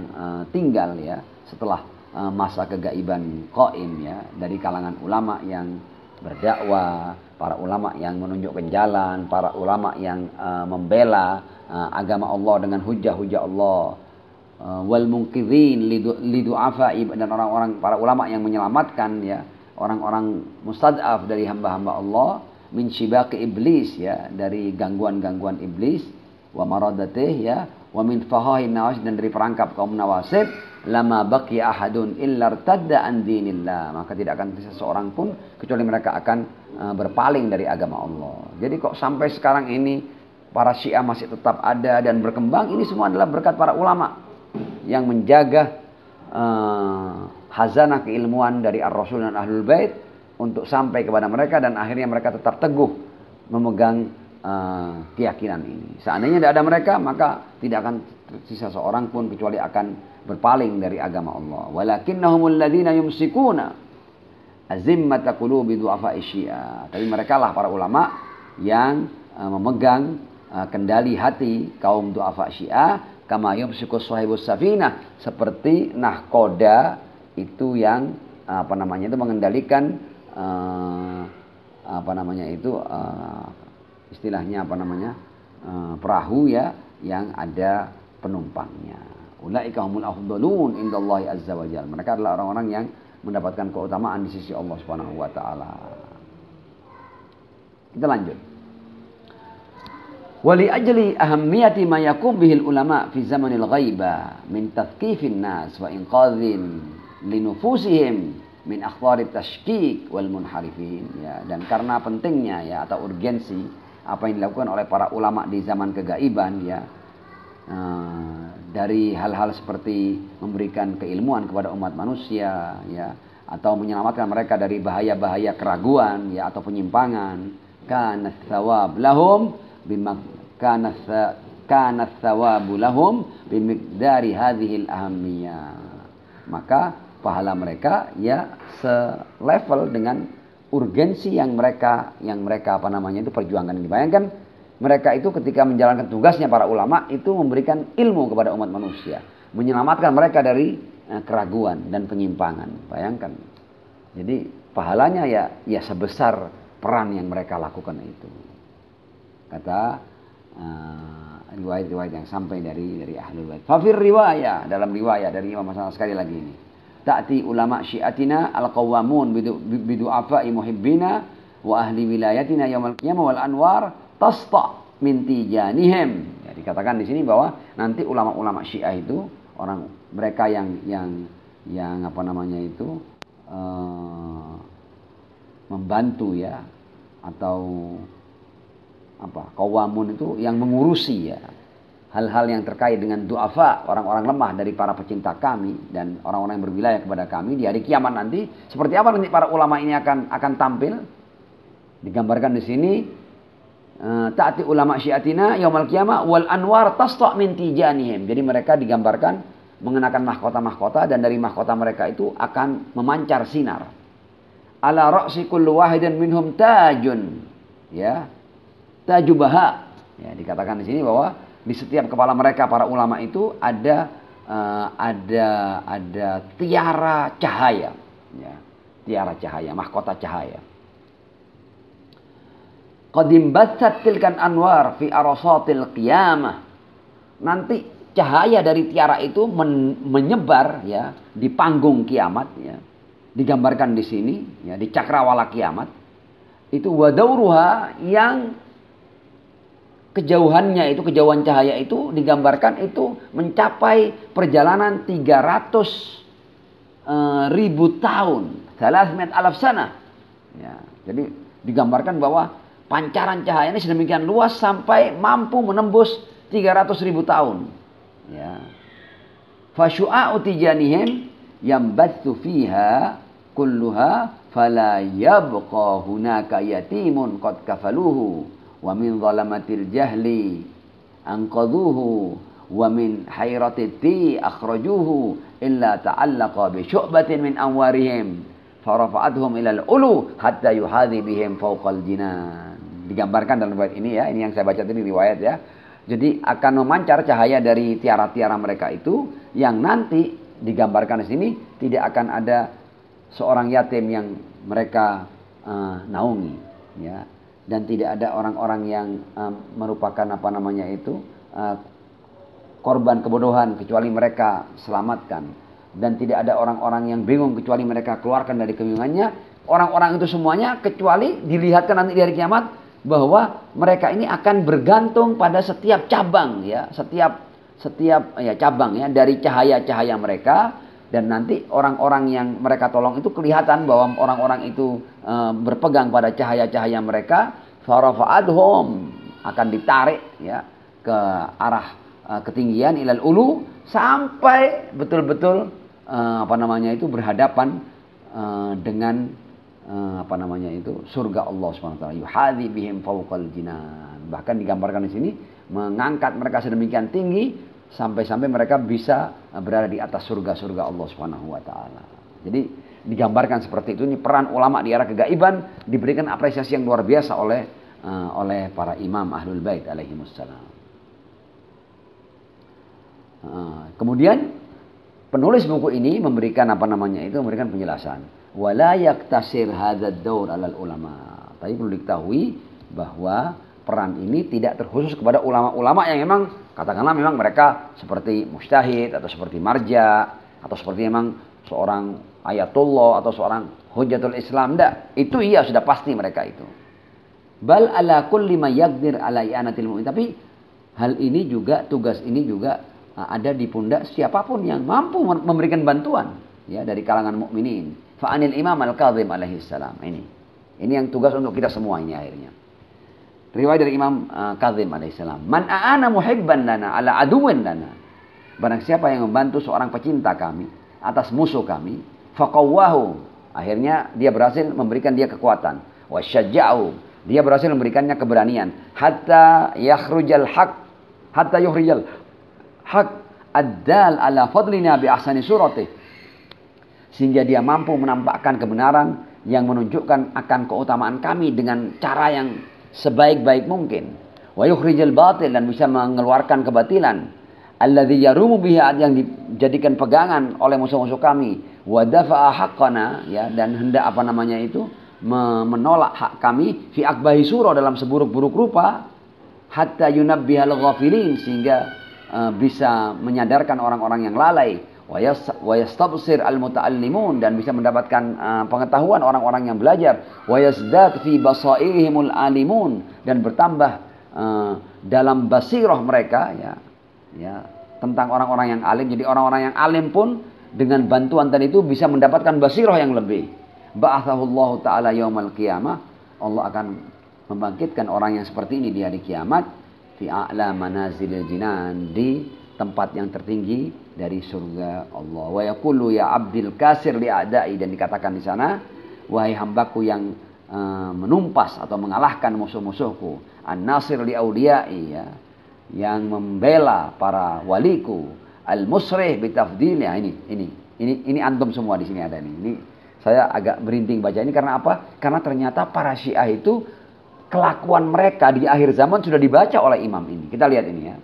tinggal ya setelah masa kegaiban qaim ya dari kalangan ulama yang berdakwah, para ulama yang menunjukkan jalan, para ulama yang membela agama Allah dengan hujah-hujah Allah, wal munqidhin lidu'afai, dan orang-orang para ulama yang menyelamatkan ya orang-orang mustad'af dari hamba-hamba Allah, min shibaqi iblis ya dari gangguan-gangguan iblis, wa maradatih ya, wa min fahahin nawas, dan dari perangkap kaum nawasib, lama baqiya ahadun illa irtadda an dinillah, maka tidak akan seseorang pun kecuali mereka akan berpaling dari agama Allah. Jadi kok sampai sekarang ini para Syiah masih tetap ada dan berkembang, ini semua adalah berkat para ulama yang menjaga hazanah keilmuan dari Ar-Rasul dan Ahlul Bait untuk sampai kepada mereka, dan akhirnya mereka tetap teguh memegang keyakinan ini. Seandainya tidak ada mereka, maka tidak akan tersisa seorang pun kecuali akan berpaling dari agama Allah. Walakinnahumul ladzina yumsikuna azimmata qulubi du'afa'i Syiah. Tapi mereka lah para ulama yang memegang kendali hati kaum du'afa Syiah, kama yumsiku sahibus safinah, seperti nahkoda itu yang itu mengendalikan istilahnya perahu ya yang ada penumpangnya. Ulaika humul afdalun indallahi azza wajalla. Mereka adalah orang-orang yang mendapatkan keutamaan di sisi Allah Subhanahu wa taala. Kita lanjut. Wali ajli ahammiyati ma yakum bihil ulama fi zamanil ghaiba min tadhkifin nas wa inqadhin linufusihim min akhbarit tashkik wal munharifin ya, dan karena pentingnya ya atau urgensi apa yang dilakukan oleh para ulama di zaman kegaiban ya, dari hal-hal seperti memberikan keilmuan kepada umat manusia ya, atau menyelamatkan mereka dari bahaya-bahaya keraguan ya atau penyimpangan, kana thawab lahum kana thawabu lahum bimiqdari hadhil ahammiyah, maka pahala mereka ya selevel dengan urgensi yang mereka itu perjuangkan. Dibayangkan mereka itu ketika menjalankan tugasnya para ulama itu memberikan ilmu kepada umat manusia, menyelamatkan mereka dari keraguan dan penyimpangan. Bayangkan. Jadi pahalanya ya sebesar peran yang mereka lakukan itu. Kata riwayat-riwayat yang sampai dari Ahlul Bait. Fafir riwayah, dalam riwayat dari Imam Hasan sekali lagi ini. Ta'ti ulama syiatina al-qawwamun bidu'afa'i muhibbina wa ahli wilayatina yaumal qiyamah wal anwar tasta min tijanihim. Ya, dikatakan di sini bahwa nanti ulama-ulama Syiah itu orang mereka yang membantu ya atau qawamun itu yang mengurusi ya hal-hal yang terkait dengan du'afa, orang-orang lemah dari para pecinta kami dan orang-orang yang berwilayah kepada kami di hari kiamat nanti. Seperti apa nanti para ulama ini akan tampil? Digambarkan di sini ta'ti ulama syiatina yaumal qiyamah wal anwar tasta' min tijanihim. Jadi mereka digambarkan mengenakan mahkota-mahkota dan dari mahkota mereka itu akan memancar sinar. Ala ra'si kulli wahidin minhum tajun. Ya. Tajubaha. Ya, dikatakan di sini bahwa di setiap kepala mereka para ulama itu ada tiara cahaya, ya, tiara cahaya, mahkota cahaya. Qadim batsat tilkan anwar fi arasatil qiyamah. Nanti cahaya dari tiara itu menyebar ya di panggung kiamat ya. Digambarkan di sini ya di cakrawala kiamat. Itu wadauruha yang kejauhannya itu, kejauhan cahaya itu digambarkan itu mencapai perjalanan 300.000 tahun. 300 alaf sana. Ya, jadi digambarkan bahwa pancaran cahaya ini sedemikian luas sampai mampu menembus 300.000 tahun. Ya. Fasyu'a'u tijanihim yambathu fiha kulluha fala yabqa hunaka yatimun qad kafaluhu wa min zalamatil jahli anqadhuhu wa min hayratiti akhrajuhu illa ta'allaqa bi syu'batin min anwarihim farafa'atuhum ilal ulu hatta yuhadhi bihim fawqal jinan. Digambarkan dalam riwayat ini ya, ini yang saya baca tadi riwayat ya. Jadi akan memancar cahaya dari tiara-tiara mereka itu yang nanti digambarkan di sini tidak akan ada seorang yatim yang mereka naungi ya, dan tidak ada orang-orang yang merupakan korban kebodohan kecuali mereka selamatkan, dan tidak ada orang-orang yang bingung kecuali mereka keluarkan dari kebingungannya. Orang-orang itu semuanya kecuali dilihatkan nanti di hari kiamat bahwa mereka ini akan bergantung pada setiap cabang ya, setiap cabang ya dari cahaya-cahaya mereka, dan nanti orang-orang yang mereka tolong itu kelihatan bahwa orang-orang itu berpegang pada cahaya-cahaya mereka, farafa'adhum akan ditarik ya ke arah ketinggian ilal ulu sampai betul-betul berhadapan dengan surga Allah SWT. Yuhadhi bihim fawqal jinan. Bahkan digambarkan di sini mengangkat mereka sedemikian tinggi sampai-sampai mereka bisa berada di atas surga-surga Allah SWT. Jadi digambarkan seperti itu. Ini peran ulama di era kegaiban diberikan apresiasi yang luar biasa oleh para imam ahlul bait alaihimussalam. Kemudian penulis buku ini memberikan memberikan penjelasan. Wala yaktasir hadzal daur alal ulama. Tapi perlu diketahui bahwa peran ini tidak terkhusus kepada ulama-ulama yang memang katakanlah memang mereka seperti mujtahid atau seperti marja atau seperti memang seorang ayatullah atau seorang hujjatul Islam. Enggak, itu iya sudah pasti mereka itu. Bal ala kulli may yaqdir ala i'anatil mu'min. Tapi hal ini juga, tugas ini juga ada di pundak siapapun yang mampu memberikan bantuan ya dari kalangan mukminin. Fa'anil Imam Al-Kazim alaihi salam. Ini yang tugas untuk kita semua ini akhirnya. Riwayat dari Imam Kazim alaihi salam. Man a'ana muhibban lana ala aduwin lana. Barang siapa yang membantu seorang pecinta kami atas musuh kami, faqawwahu. Akhirnya dia berhasil memberikan dia kekuatan. Wasyajja'u. Dia berhasil memberikannya keberanian. Hatta yukhrijal haq ad-dal ala fadlina bi ahsani suratih, sehingga dia mampu menampakkan kebenaran yang menunjukkan akan keutamaan kami dengan cara yang sebaik-baik mungkin. Wa yukhrijal batil, dan bisa mengeluarkan kebatilan. Alladzi yarumu biha, yang dijadikan pegangan oleh musuh-musuh kami. Wa dafa'a haqqana, ya, dan hendak menolak hak kami fi akbahi surah, dalam seburuk-buruk rupa. Hatta yunabbihal ghafilin, sehingga bisa menyadarkan orang-orang yang lalai. Wa yastabsir al-muta'allimun, dan bisa mendapatkan pengetahuan orang-orang yang belajar. Wa yazdad fi basairihimul alimun, dan bertambah dalam basirah mereka ya tentang orang-orang yang alim. Jadi orang-orang yang alim pun dengan bantuan tadi itu bisa mendapatkan basirah yang lebih. Ba'athahullahu ta'ala yaumal qiyamah, Allah akan membangkitkan orang yang seperti ini di hari kiamat. Fi a'la manazilil jinan, di tempat yang tertinggi dari surga Allah. Wa yaqulu ya abdil kasir li a'da'i, dan dikatakan di sana, wahai hambaku yang menumpas atau mengalahkan musuh-musuhku, an-nasir li auliyai, ya, yang membela para waliku, al-musrih bitafdil. Ya, ini antum semua di sini ada nih. Ini saya agak merinding baca ini karena apa? Karena ternyata para Syiah itu kelakuan mereka di akhir zaman sudah dibaca oleh imam ini. Kita lihat ini ya.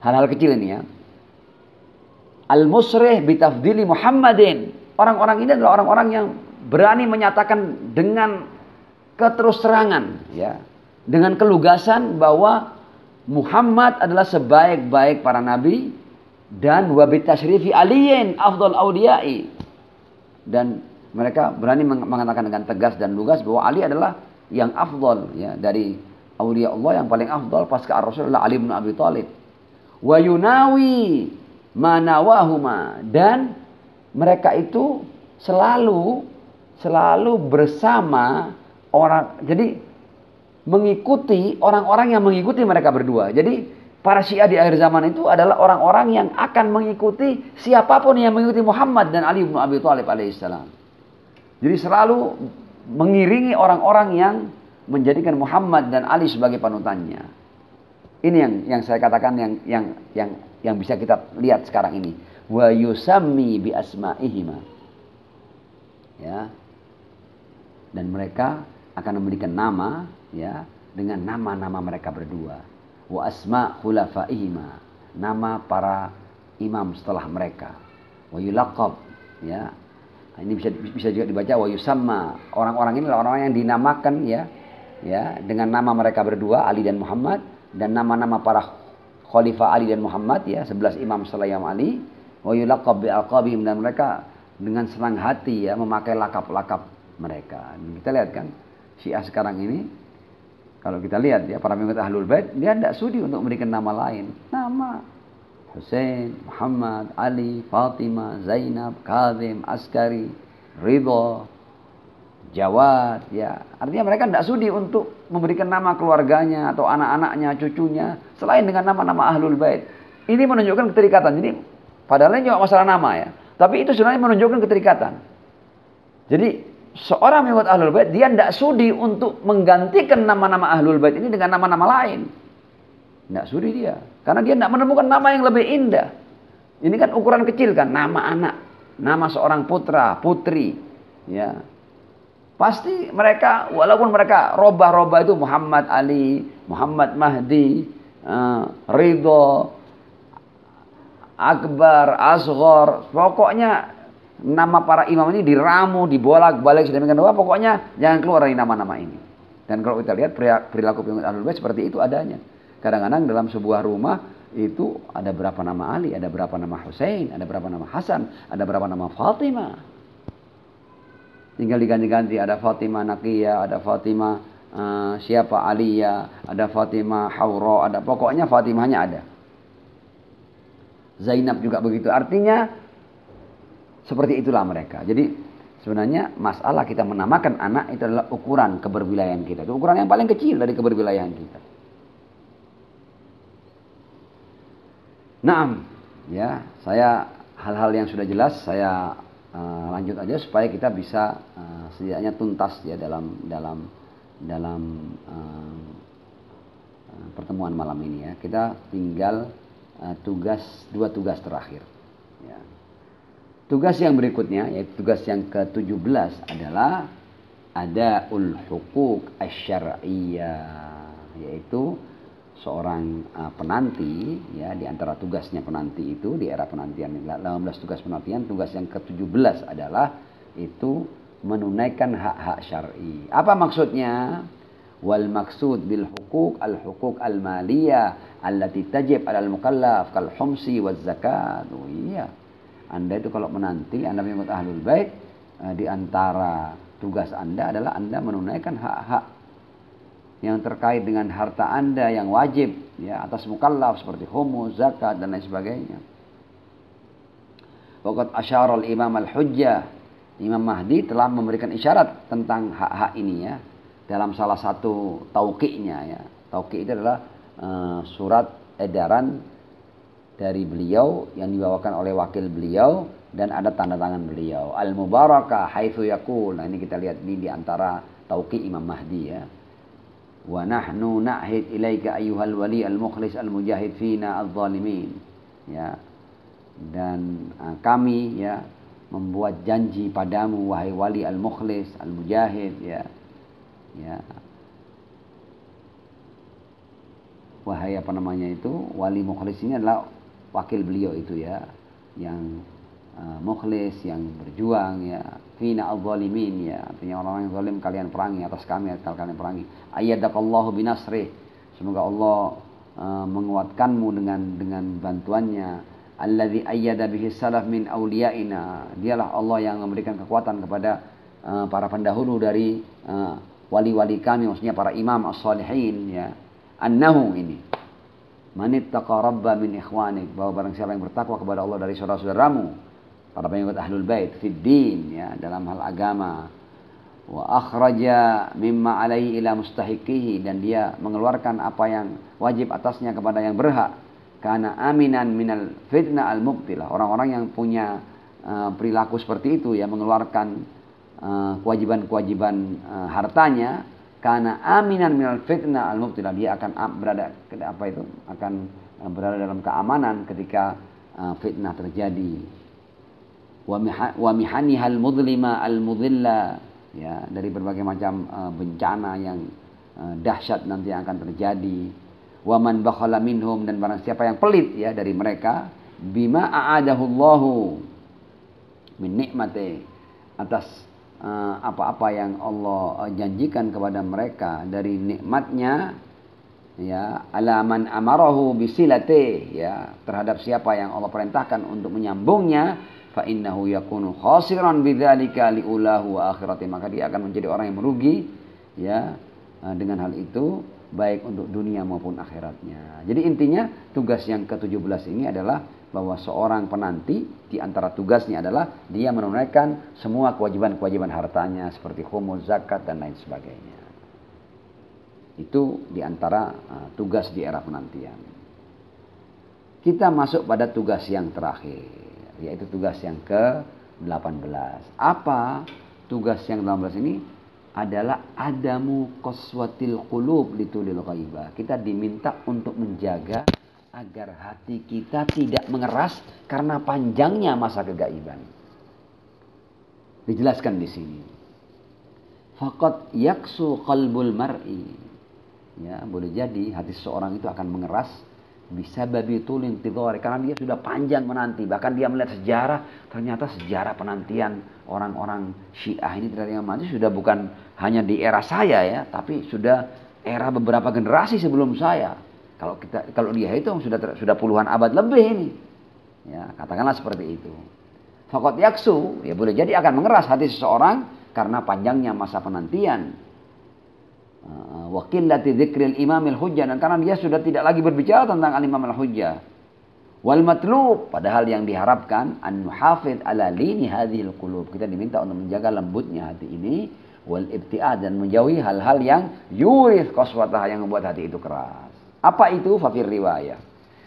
Hal-hal kecil ini ya. Al-musrih bitafdili Muhammadin. Orang-orang ini adalah orang-orang yang berani menyatakan dengan keterus terangan, ya, dengan kelugasan bahwa Muhammad adalah sebaik-baik para nabi, dan wabitasrifi aliyin afdal auliyai. Dan mereka berani mengatakan dengan tegas dan lugas bahwa Ali adalah yang afdal, ya, dari aulia Allah yang paling afdal pasca Rasul adalah Ali bin Abi Thalib. Wa yunawi manawahuma, dan mereka itu selalu bersama orang, jadi mengikuti orang-orang yang mengikuti mereka berdua. Jadi para Syiah di akhir zaman itu adalah orang-orang yang akan mengikuti siapapun yang mengikuti Muhammad dan Ali bin Abi Thalib alaihissalam. Jadi selalu mengiringi orang-orang yang menjadikan Muhammad dan Ali sebagai panutannya. Ini yang saya katakan yang bisa kita lihat sekarang ini. Wa yusammi bi asma'ihima. Ya. Dan mereka akan memberikan nama, ya, dengan nama-nama mereka berdua. Wa asma' khulafaihima, nama para imam setelah mereka. Wa yulaqab, ya. Ini bisa juga dibaca wa yusamma. Orang-orang ini adalah orang yang dinamakan, ya, dengan nama mereka berdua, Ali dan Muhammad, dan nama-nama para khalifah Ali dan Muhammad, ya, 11 imam setelah Imam Ali. Wa yulaqab bi alqabihim, dan mereka dengan senang hati, ya, memakai lakap-lakap mereka. Dan kita lihat kan Syiah sekarang ini, kalau kita lihat, ya, para pengikut Ahlul Bait, dia tidak sudi untuk memberikan nama lain. Nama Hussein, Muhammad, Ali, Fatimah, Zainab, Kazim, Askari, Ridho, Jawad, ya. Artinya mereka tidak sudi untuk memberikan nama keluarganya atau anak-anaknya, cucunya selain dengan nama-nama Ahlul Bait. Ini menunjukkan keterikatan. Jadi padahal ini cuma masalah nama, ya, tapi itu sebenarnya menunjukkan keterikatan. Jadi seorang pengikut Ahlul Bait, dia tidak sudi untuk menggantikan nama-nama Ahlul Bait ini dengan nama-nama lain. Tidak sudi dia, karena dia tidak menemukan nama yang lebih indah. Ini kan ukuran kecil kan, nama anak, nama seorang putra, putri, ya. Pasti mereka, walaupun mereka robah-robah itu Muhammad Ali, Muhammad Mahdi, Ridho, Akbar, Asghar, pokoknya nama para imam ini diramu, dibolak-balik sedemikian rupa, pokoknya jangan keluar dari nama-nama ini. Dan kalau kita lihat perilaku pengikut Ahlul Bait seperti itu adanya. Kadang-kadang dalam sebuah rumah itu ada berapa nama Ali, ada berapa nama Hussein, ada berapa nama Hasan, ada berapa nama Fatimah. Tinggal diganti-ganti, ada Fatimah Naqiyah, ada Fatimah siapa Aliyah, ada Fatimah Haura, ada, pokoknya Fatimahnya ada. Zainab juga begitu. Artinya seperti itulah mereka. Jadi sebenarnya masalah kita menamakan anak itu adalah ukuran keberwilayahan kita. Itu ukuran yang paling kecil dari keberwilayahan kita. Naam, ya, saya hal-hal yang sudah jelas saya lanjut aja supaya kita bisa setidaknya tuntas, ya, dalam pertemuan malam ini, ya. Kita tinggal dua tugas terakhir, ya. Tugas yang berikutnya, yaitu tugas yang ke-17 adalah adaul huquq asy-syar'iyyah, yaitu seorang penanti, ya, di antara tugasnya penanti itu di era penantian 18 tugas penantian, tugas yang ke-17 adalah itu menunaikan hak-hak syar'i. Apa maksudnya? Wal maksud bil huquq al-huquq al-maliyah allati tajib 'alal mukallaf kal humsi waz zakat. Oh iya. Anda itu kalau menanti, Anda mengikut Ahlul Bait, di antara tugas Anda adalah Anda menunaikan hak-hak yang terkait dengan harta Anda yang wajib, ya, atas mukallaf seperti humus, zakat dan lain sebagainya. Waqad asyara al-Imam al-Hujjah, Imam Mahdi telah memberikan isyarat tentang hak-hak ini, ya, dalam salah satu tauqi'nya, ya. Tauqi' itu adalah surat edaran dari beliau yang dibawakan oleh wakil beliau dan ada tanda tangan beliau. Al-Mubarakah haitsu yaqul. Nah, ini kita lihat di antara tauqi' Imam Mahdi, ya. Wa nahnu na'hid ilaika ayyuhal wali al-mukhlis al-mujahid fina al-zalimin, ya. Dan kami, ya, membuat janji padamu wahai wali al-mukhlis al-mujahid, ya, wahai apa namanya itu, wali mukhlis ini adalah wakil beliau itu, ya, yang mukhlis, yang berjuang, ya, fina al-zalimin, ya, artinya orang-orang yang zalim kalian perangi, atas kami kalian perangi. Ayyadakallahu binasrih, semoga Allah menguatkanmu dengan bantuannya. Alladzi ayyada bihi salaf min awliyaina, dialah Allah yang memberikan kekuatan kepada para pendahulu dari wali-wali kami, maksudnya para imam as-salihin, ya. Annahu ini manittaqa rabba min ikhwanik, bahwa barang siapa yang bertakwa kepada Allah dari saudara-saudaramu para pengikut Ahlul Bait fid din, ya, dalam hal agama, wa akhraja mimma alaihi ila mustahiqihi, dan dia mengeluarkan apa yang wajib atasnya kepada yang berhak, kana aminan minal fitnah al mubtilah, orang-orang yang punya perilaku seperti itu, ya, mengeluarkan kewajiban-kewajiban hartanya, Karena aminan minal fitnah al-mubtilah, dia akan berada dalam keamanan ketika fitnah terjadi. Wa mihanihal mudlima al-mudhilla, ya, dari berbagai macam bencana yang dahsyat nanti yang akan terjadi. Wa man bakhala minhum, dan barang siapa yang pelit ya dari mereka, bima a'adahullahu min nikmati, atas apa-apa yang Allah janjikan kepada mereka dari nikmatnya, ya, alaman amarahu bisilate, ya, terhadap siapa yang Allah perintahkan untuk menyambungnya, fa innahu yakunu khasiran bidzalika liulahu wa akhirati, maka dia akan menjadi orang yang merugi, ya, dengan hal itu baik untuk dunia maupun akhiratnya. Jadi intinya tugas yang ke-17 ini adalah bahwa seorang penanti di antara tugasnya adalah dia menunaikan semua kewajiban-kewajiban hartanya seperti khumul, zakat dan lain sebagainya. Itu di antara tugas di era penantian. Kita masuk pada tugas yang terakhir, yaitu tugas yang ke-18. Apa tugas yang ke-18 ini? Adalah adamu qaswatil qulub litulil ghaibah. Kita diminta untuk menjaga agar hati kita tidak mengeras karena panjangnya masa kegaiban. Dijelaskan di sini. Faqad yaksu qalbul mar'i. Ya, boleh jadi hati seseorang itu akan mengeras bisababi tulin tidhari, karena dia sudah panjang menanti. Bahkan dia melihat sejarah, ternyata sejarah penantian orang-orang Syiah ini dari Imam Mahdi sudah bukan hanya di era saya ya, tapi sudah era beberapa generasi sebelum saya. Kalau dia hitung sudah puluhan abad lebih ini. Ya, katakanlah seperti itu. Faqad yaksu, ya boleh jadi akan mengeras hati seseorang karena panjangnya masa penantian. Wa qillati dzikril imamil hujjah, dan karena dia sudah tidak lagi berbicara tentang al-imam al-hujjah. Wal matlub, padahal yang diharapkan an nuhafid ala lini hadhil qulub, kita diminta untuk menjaga lembutnya hati ini, wal ibtiad, dan menjauhi hal-hal yang yurith qaswatah, yang membuat hati itu keras. Apa itu? Fafir riwayat,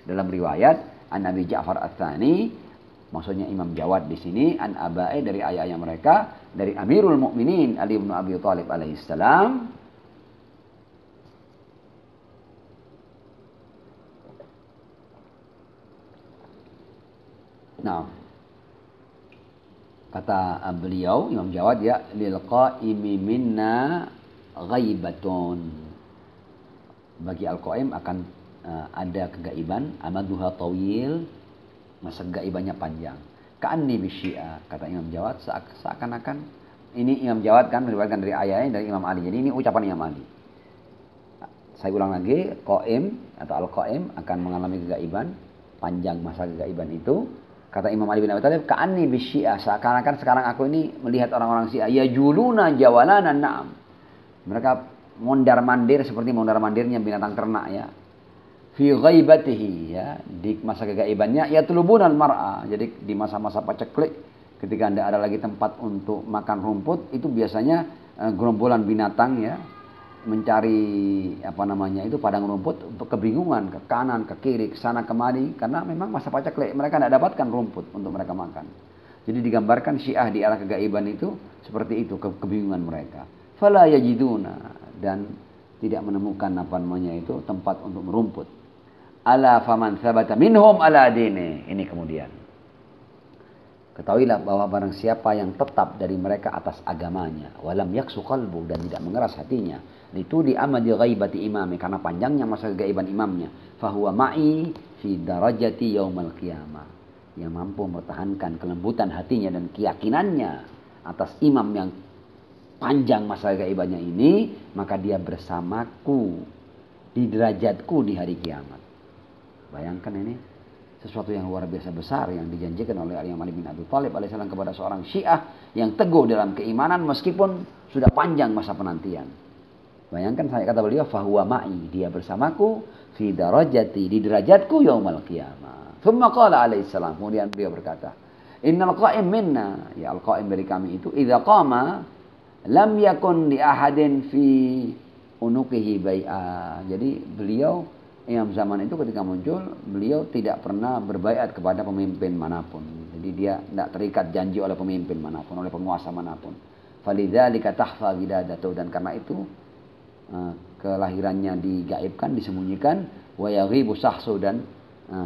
dalam riwayat an Abi Ja'far Ats-Tsani, maksudnya Imam Jawad di sini, an abae, dari ayah-ayah mereka, dari Amirul Mukminin Ali bin Abi Thalib alaihissalam. Nah, kata beliau Imam Jawad, ya, lil qaimi minna ghaibatun, bagi al-qaim akan ada kegaiban, amaduha tawil, masa kegaibannya panjang. Ka'anni bisyia, kata Imam Jawad, seakan-akan ini Imam Jawad kan meriwayatkan dari ayahnya, dari Imam Ali. Jadi ini ucapan Imam Ali. Saya ulang lagi, qaim atau al-qaim akan mengalami kegaiban, panjang masa kegaiban itu. Kata Imam Ali bin Abi Thalib, ka'anni bisyia, seakan-akan sekarang aku ini melihat orang-orang Syiah, yajuluna jawalanan na'am. Mereka mondar-mandir seperti mondar-mandirnya binatang ternak, ya. Fi ghaibatihi, ya, di masa kegaibannya, yatlubunal mar'a. Jadi di masa-masa paceklik, ketika tidak ada lagi tempat untuk makan rumput, itu biasanya gerombolan binatang, ya, mencari padang rumput, untuk kebingungan, ke kanan, ke kiri, ke sana kemari, karena memang masa paceklik, mereka tidak dapatkan rumput untuk mereka makan. Jadi digambarkan Syiah di era kegaiban itu seperti itu, kebingungan mereka. Fala yajiduna, dan tidak menemukan tempat untuk merumput. Ala faman thabata minhum ala dini. Ini kemudian, ketahuilah bahwa barang siapa yang tetap dari mereka atas agamanya, walam yaksu qalbu, dan tidak mengeras hatinya, itu di amadi ghaibati imami, karena panjangnya masa kegaiban imamnya, fahuwa ma'i fi darajati yaumal qiyamah, yang mampu mempertahankan kelembutan hatinya dan keyakinannya atas imam yang panjang masa kegaibannya ini, maka dia bersamaku di derajatku di hari kiamat. Bayangkan ini sesuatu yang luar biasa besar yang dijanjikan oleh Imam Ali bin Abi Thalib alaihissalam kepada seorang Syiah yang teguh dalam keimanan meskipun sudah panjang masa penantian. Bayangkan, saya kata beliau, fahuwa ma'i, dia bersamaku, fi darajati, di derajatku yaumal qiyamah. Thumma qala alaihissalam, kemudian beliau berkata, innal qa'im minna, ya, al-qa'im dari kami itu, idza qama lam yakun li ahadin fi unuqihi bai'a. Jadi beliau, Imam zaman itu ketika muncul, beliau tidak pernah berbaiat kepada pemimpin manapun. Jadi dia tidak terikat janji oleh pemimpin manapun, oleh penguasa manapun. Falidzalika tahfa widadatu, dan karena itu kelahirannya digaibkan, disembunyikan, wa yaghibu sahsu, dan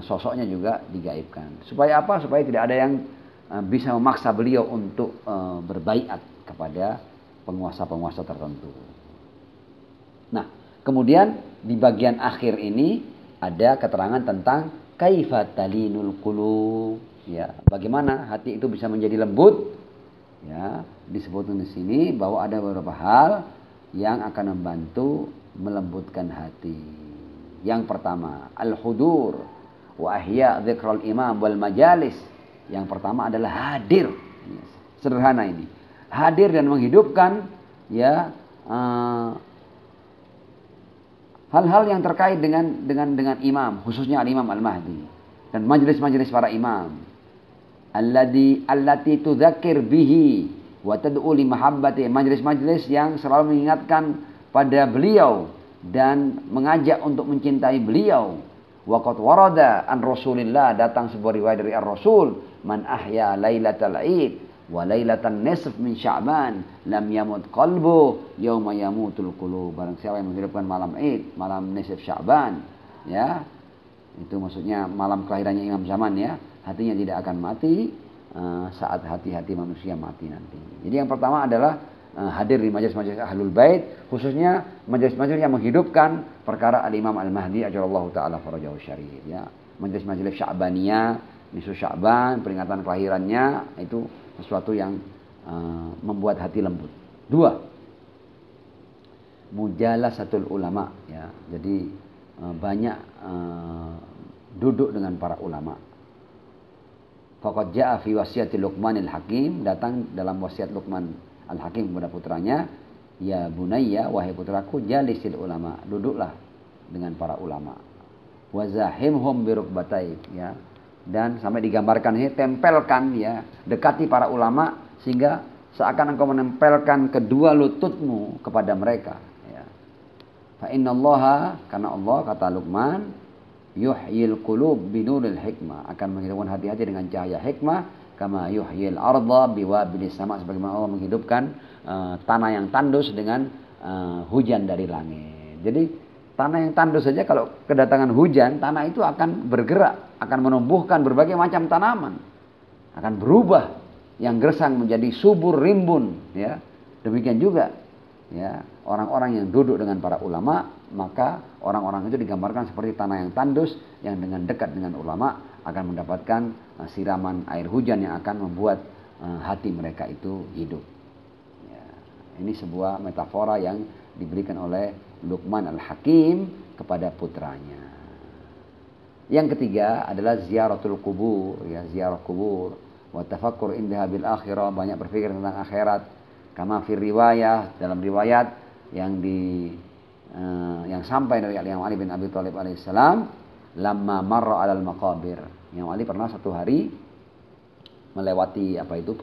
sosoknya juga digaibkan. Supaya apa? Supaya tidak ada yang bisa memaksa beliau untuk berbaiat kepada penguasa-penguasa tertentu. Nah, kemudian di bagian akhir ini ada keterangan tentang kaifa talinul qulub, ya, bagaimana hati itu bisa menjadi lembut. Ya, disebutkan di sini bahwa ada beberapa hal yang akan membantu melembutkan hati. Yang pertama, al-hudur wa ahya dzikral imam wal majalis. Yang pertama adalah hadir. Sederhana ini. Hadir dan menghidupkan, ya, hal-hal yang terkait dengan imam, khususnya al-Imam Al-Mahdi dan majelis-majelis para imam. Allati tudzakir bihi wa tad'u li mahabbati, majelis-majelis yang selalu mengingatkan pada beliau dan mengajak untuk mencintai beliau. Wa qad warada an Rasulillah, datang sebuah riwayat dari Ar-Rasul, man ahya lailatal id wa lailatan nisf min Sya'ban lam yamut qalbu yauma yamutul qulub. Barang siapa yang menghidupkan malam Id, malam nisf Sya'ban, ya, itu maksudnya malam kelahirannya Imam Zaman, ya, hatinya tidak akan mati saat hati-hati manusia mati nanti. Jadi yang pertama adalah hadir di majelis-majelis Ahlul Bait, khususnya majelis-majelis yang menghidupkan perkara Al-Imam Al-Mahdi ajallahu taala farajahu syarif, ya. Majelis-majelis Sya'baniyah, nisfu Sya'ban, peringatan kelahirannya, itu sesuatu yang membuat hati lembut. Dua, mujalasatul ulama, ya. Jadi banyak duduk dengan para ulama. Faqad jaa fi wasiyati Luqmanil Hakim, datang dalam wasiat Luqman Al-Hakim kepada putranya, ya bunayya, wahai putraku, jalisil ulama, duduklah dengan para ulama. Wazahimhum birukbatai, ya. Dan sampai digambarkan ini, tempelkan, ya, dekati para ulama sehingga seakan engkau menempelkan kedua lututmu kepada mereka, ya. Fa innallaha, karena Allah, kata Luqman, yuhyil qulub binuril hikmah, akan menghidupkan hati-hati dengan cahaya hikmah, kama yuhyil arda biwabilis sama, sebagaimana Allah menghidupkan tanah yang tandus dengan hujan dari langit. Jadi tanah yang tandus saja kalau kedatangan hujan, tanah itu akan bergerak, akan menumbuhkan berbagai macam tanaman, akan berubah yang gersang menjadi subur rimbun, ya. Demikian juga, ya, orang-orang yang duduk dengan para ulama, maka orang-orang itu digambarkan seperti tanah yang tandus yang dengan dekat dengan ulama akan mendapatkan siraman air hujan yang akan membuat hati mereka itu hidup, ya. Ini sebuah metafora yang diberikan oleh Luqman Al-Hakim kepada putranya. Yang ketiga adalah ziaratul kubur, ya, ziarah kubur, wa tafakkur indaha bil akhirah, banyak berpikir tentang akhirat. Kama fir riwayah, dalam riwayat yang sampai dari Imam Ali bin Abi Thalib alaihissalam, lamma marra alal maqabir, Imam Ali pernah satu hari melewati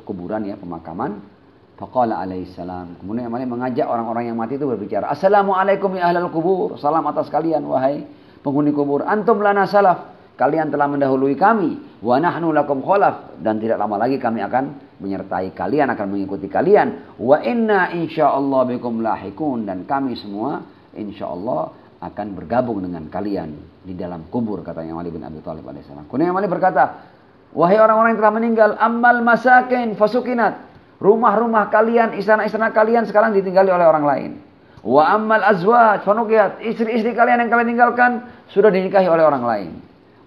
kuburan, ya, pemakaman. Faqala alaihissalam, kemudian Imam Ali mengajak orang-orang yang mati itu berbicara, assalamualaikum ya ahlal kubur, salam atas kalian wahai penghuni kubur, antum lana salaf, kalian telah mendahului kami, wa nahnu lakum khalaf, dan tidak lama lagi kami akan menyertai kalian, akan mengikuti kalian, wa inna insyaallah bikum lahikun, dan kami semua insyaallah akan bergabung dengan kalian di dalam kubur, kata Imam Ali bin Abi Thalib alaihissalam. Kemudian Imam Ali berkata, wahai orang-orang yang telah meninggal, ammal masakin fasukinat, rumah-rumah kalian, istana-istana kalian sekarang ditinggali oleh orang lain. Wa ammal azwaj fanukiyat, istri-istri kalian yang kalian tinggalkan sudah dinikahi oleh orang lain.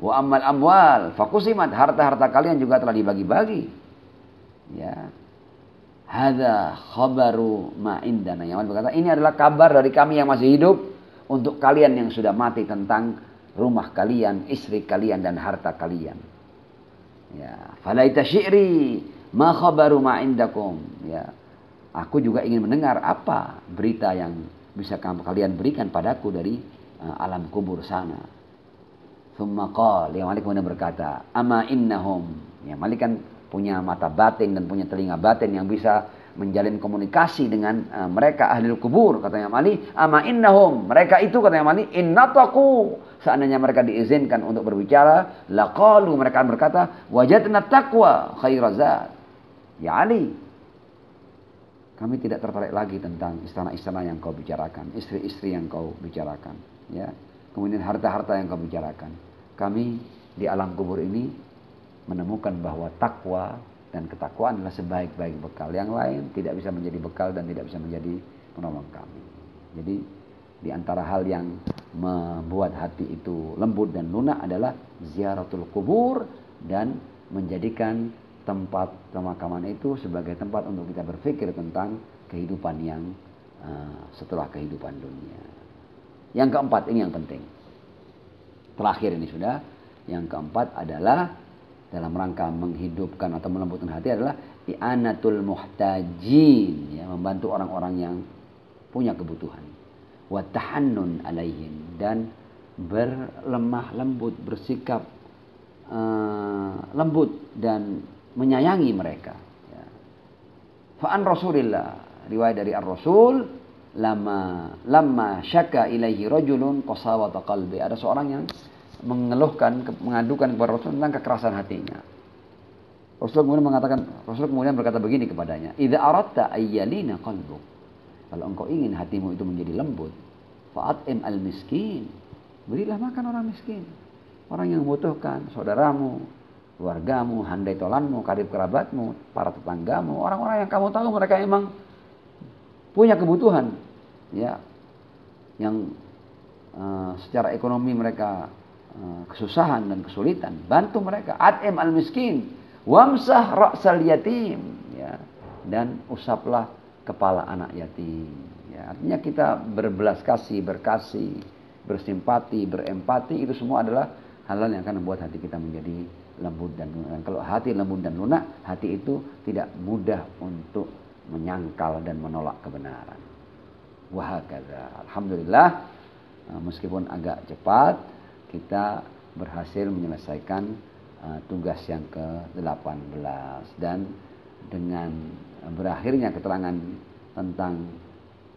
Wa ammal amwal fakusimat, harta-harta kalian juga telah dibagi-bagi. Ya. Hadza khabaru ma indana. Yang berkata, ini adalah kabar dari kami yang masih hidup untuk kalian yang sudah mati tentang rumah kalian, istri kalian, dan harta kalian. Ya, falaita syi'ri ma khabaru ma indakum, ya. Aku juga ingin mendengar apa berita yang bisa kalian berikan padaku dari alam kubur sana. Tsumma qala, Imam Malik kemudian berkata, ama innahum, ya, Malik kan punya mata batin dan punya telinga batin yang bisa menjalin komunikasi dengan mereka ahli kubur, katanya Malik. Ama innahum, mereka itu, katanya Malik, innataku, seandainya mereka diizinkan untuk berbicara, laqalu, mereka akan berkata, wajadna taqwa khairazat. Ya Ali, Kami tidak tertarik lagi tentang istana-istana yang kau bicarakan, istri-istri yang kau bicarakan, ya. Kemudian harta-harta yang kau bicarakan. Kami di alam kubur ini menemukan bahwa takwa dan ketakwaan adalah sebaik-baik bekal. Yang lain tidak bisa menjadi bekal dan tidak bisa menjadi penolong kami. Jadi di antara hal yang membuat hati itu lembut dan lunak adalah ziaratul kubur dan menjadikan tempat pemakaman itu sebagai tempat untuk kita berpikir tentang kehidupan yang setelah kehidupan dunia. Yang keempat, ini yang penting. Terakhir ini sudah. Yang keempat adalah dalam rangka menghidupkan atau melembutkan hati adalah i'anatul muhtajin, ya, membantu orang-orang yang punya kebutuhan. Wa tahannun alaihim, dan berlemah lembut, bersikap lembut dan menyayangi mereka. Ya. Fa'an Rasulillah, riwayat dari Ar-Rasul, lama syaka ilaihi rajulun qasawata qalbi. Ada seorang yang mengeluhkan, mengadukan kepada Rasul tentang kekerasan hatinya. Rasul kemudian berkata begini kepadanya, idza aradta ayyalina qalbuk, kalau engkau ingin hatimu itu menjadi lembut, fa'at'im al-miskin, berilah makan orang miskin, orang yang membutuhkan, saudaramu, keluargamu, handai tolanmu, karib kerabatmu, para tetanggamu, orang-orang yang kamu tahu mereka memang punya kebutuhan, ya, yang secara ekonomi mereka kesusahan dan kesulitan, bantu mereka. At'im al-miskin, wamsah ra'sal yatim, ya, dan usaplah kepala anak yatim. Ya, artinya kita berbelas kasih, berkasih, bersimpati, berempati, itu semua adalah hal-hal yang akan membuat hati kita menjadi lembut dan lunak. Dan kalau hati lembut dan lunak, hati itu tidak mudah untuk menyangkal dan menolak kebenaran. Wahakadha. Alhamdulillah, meskipun agak cepat, kita berhasil menyelesaikan tugas yang ke-18. Dan dengan berakhirnya keterangan tentang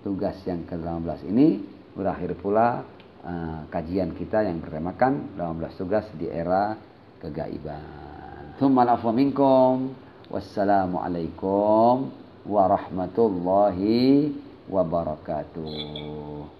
tugas yang ke-18 ini, berakhir pula kajian kita yang bertemakan 18 tugas di era kegaiban. Tsummal afwa minkum. Wassalamualaikum warahmatullahi wabarakatuh.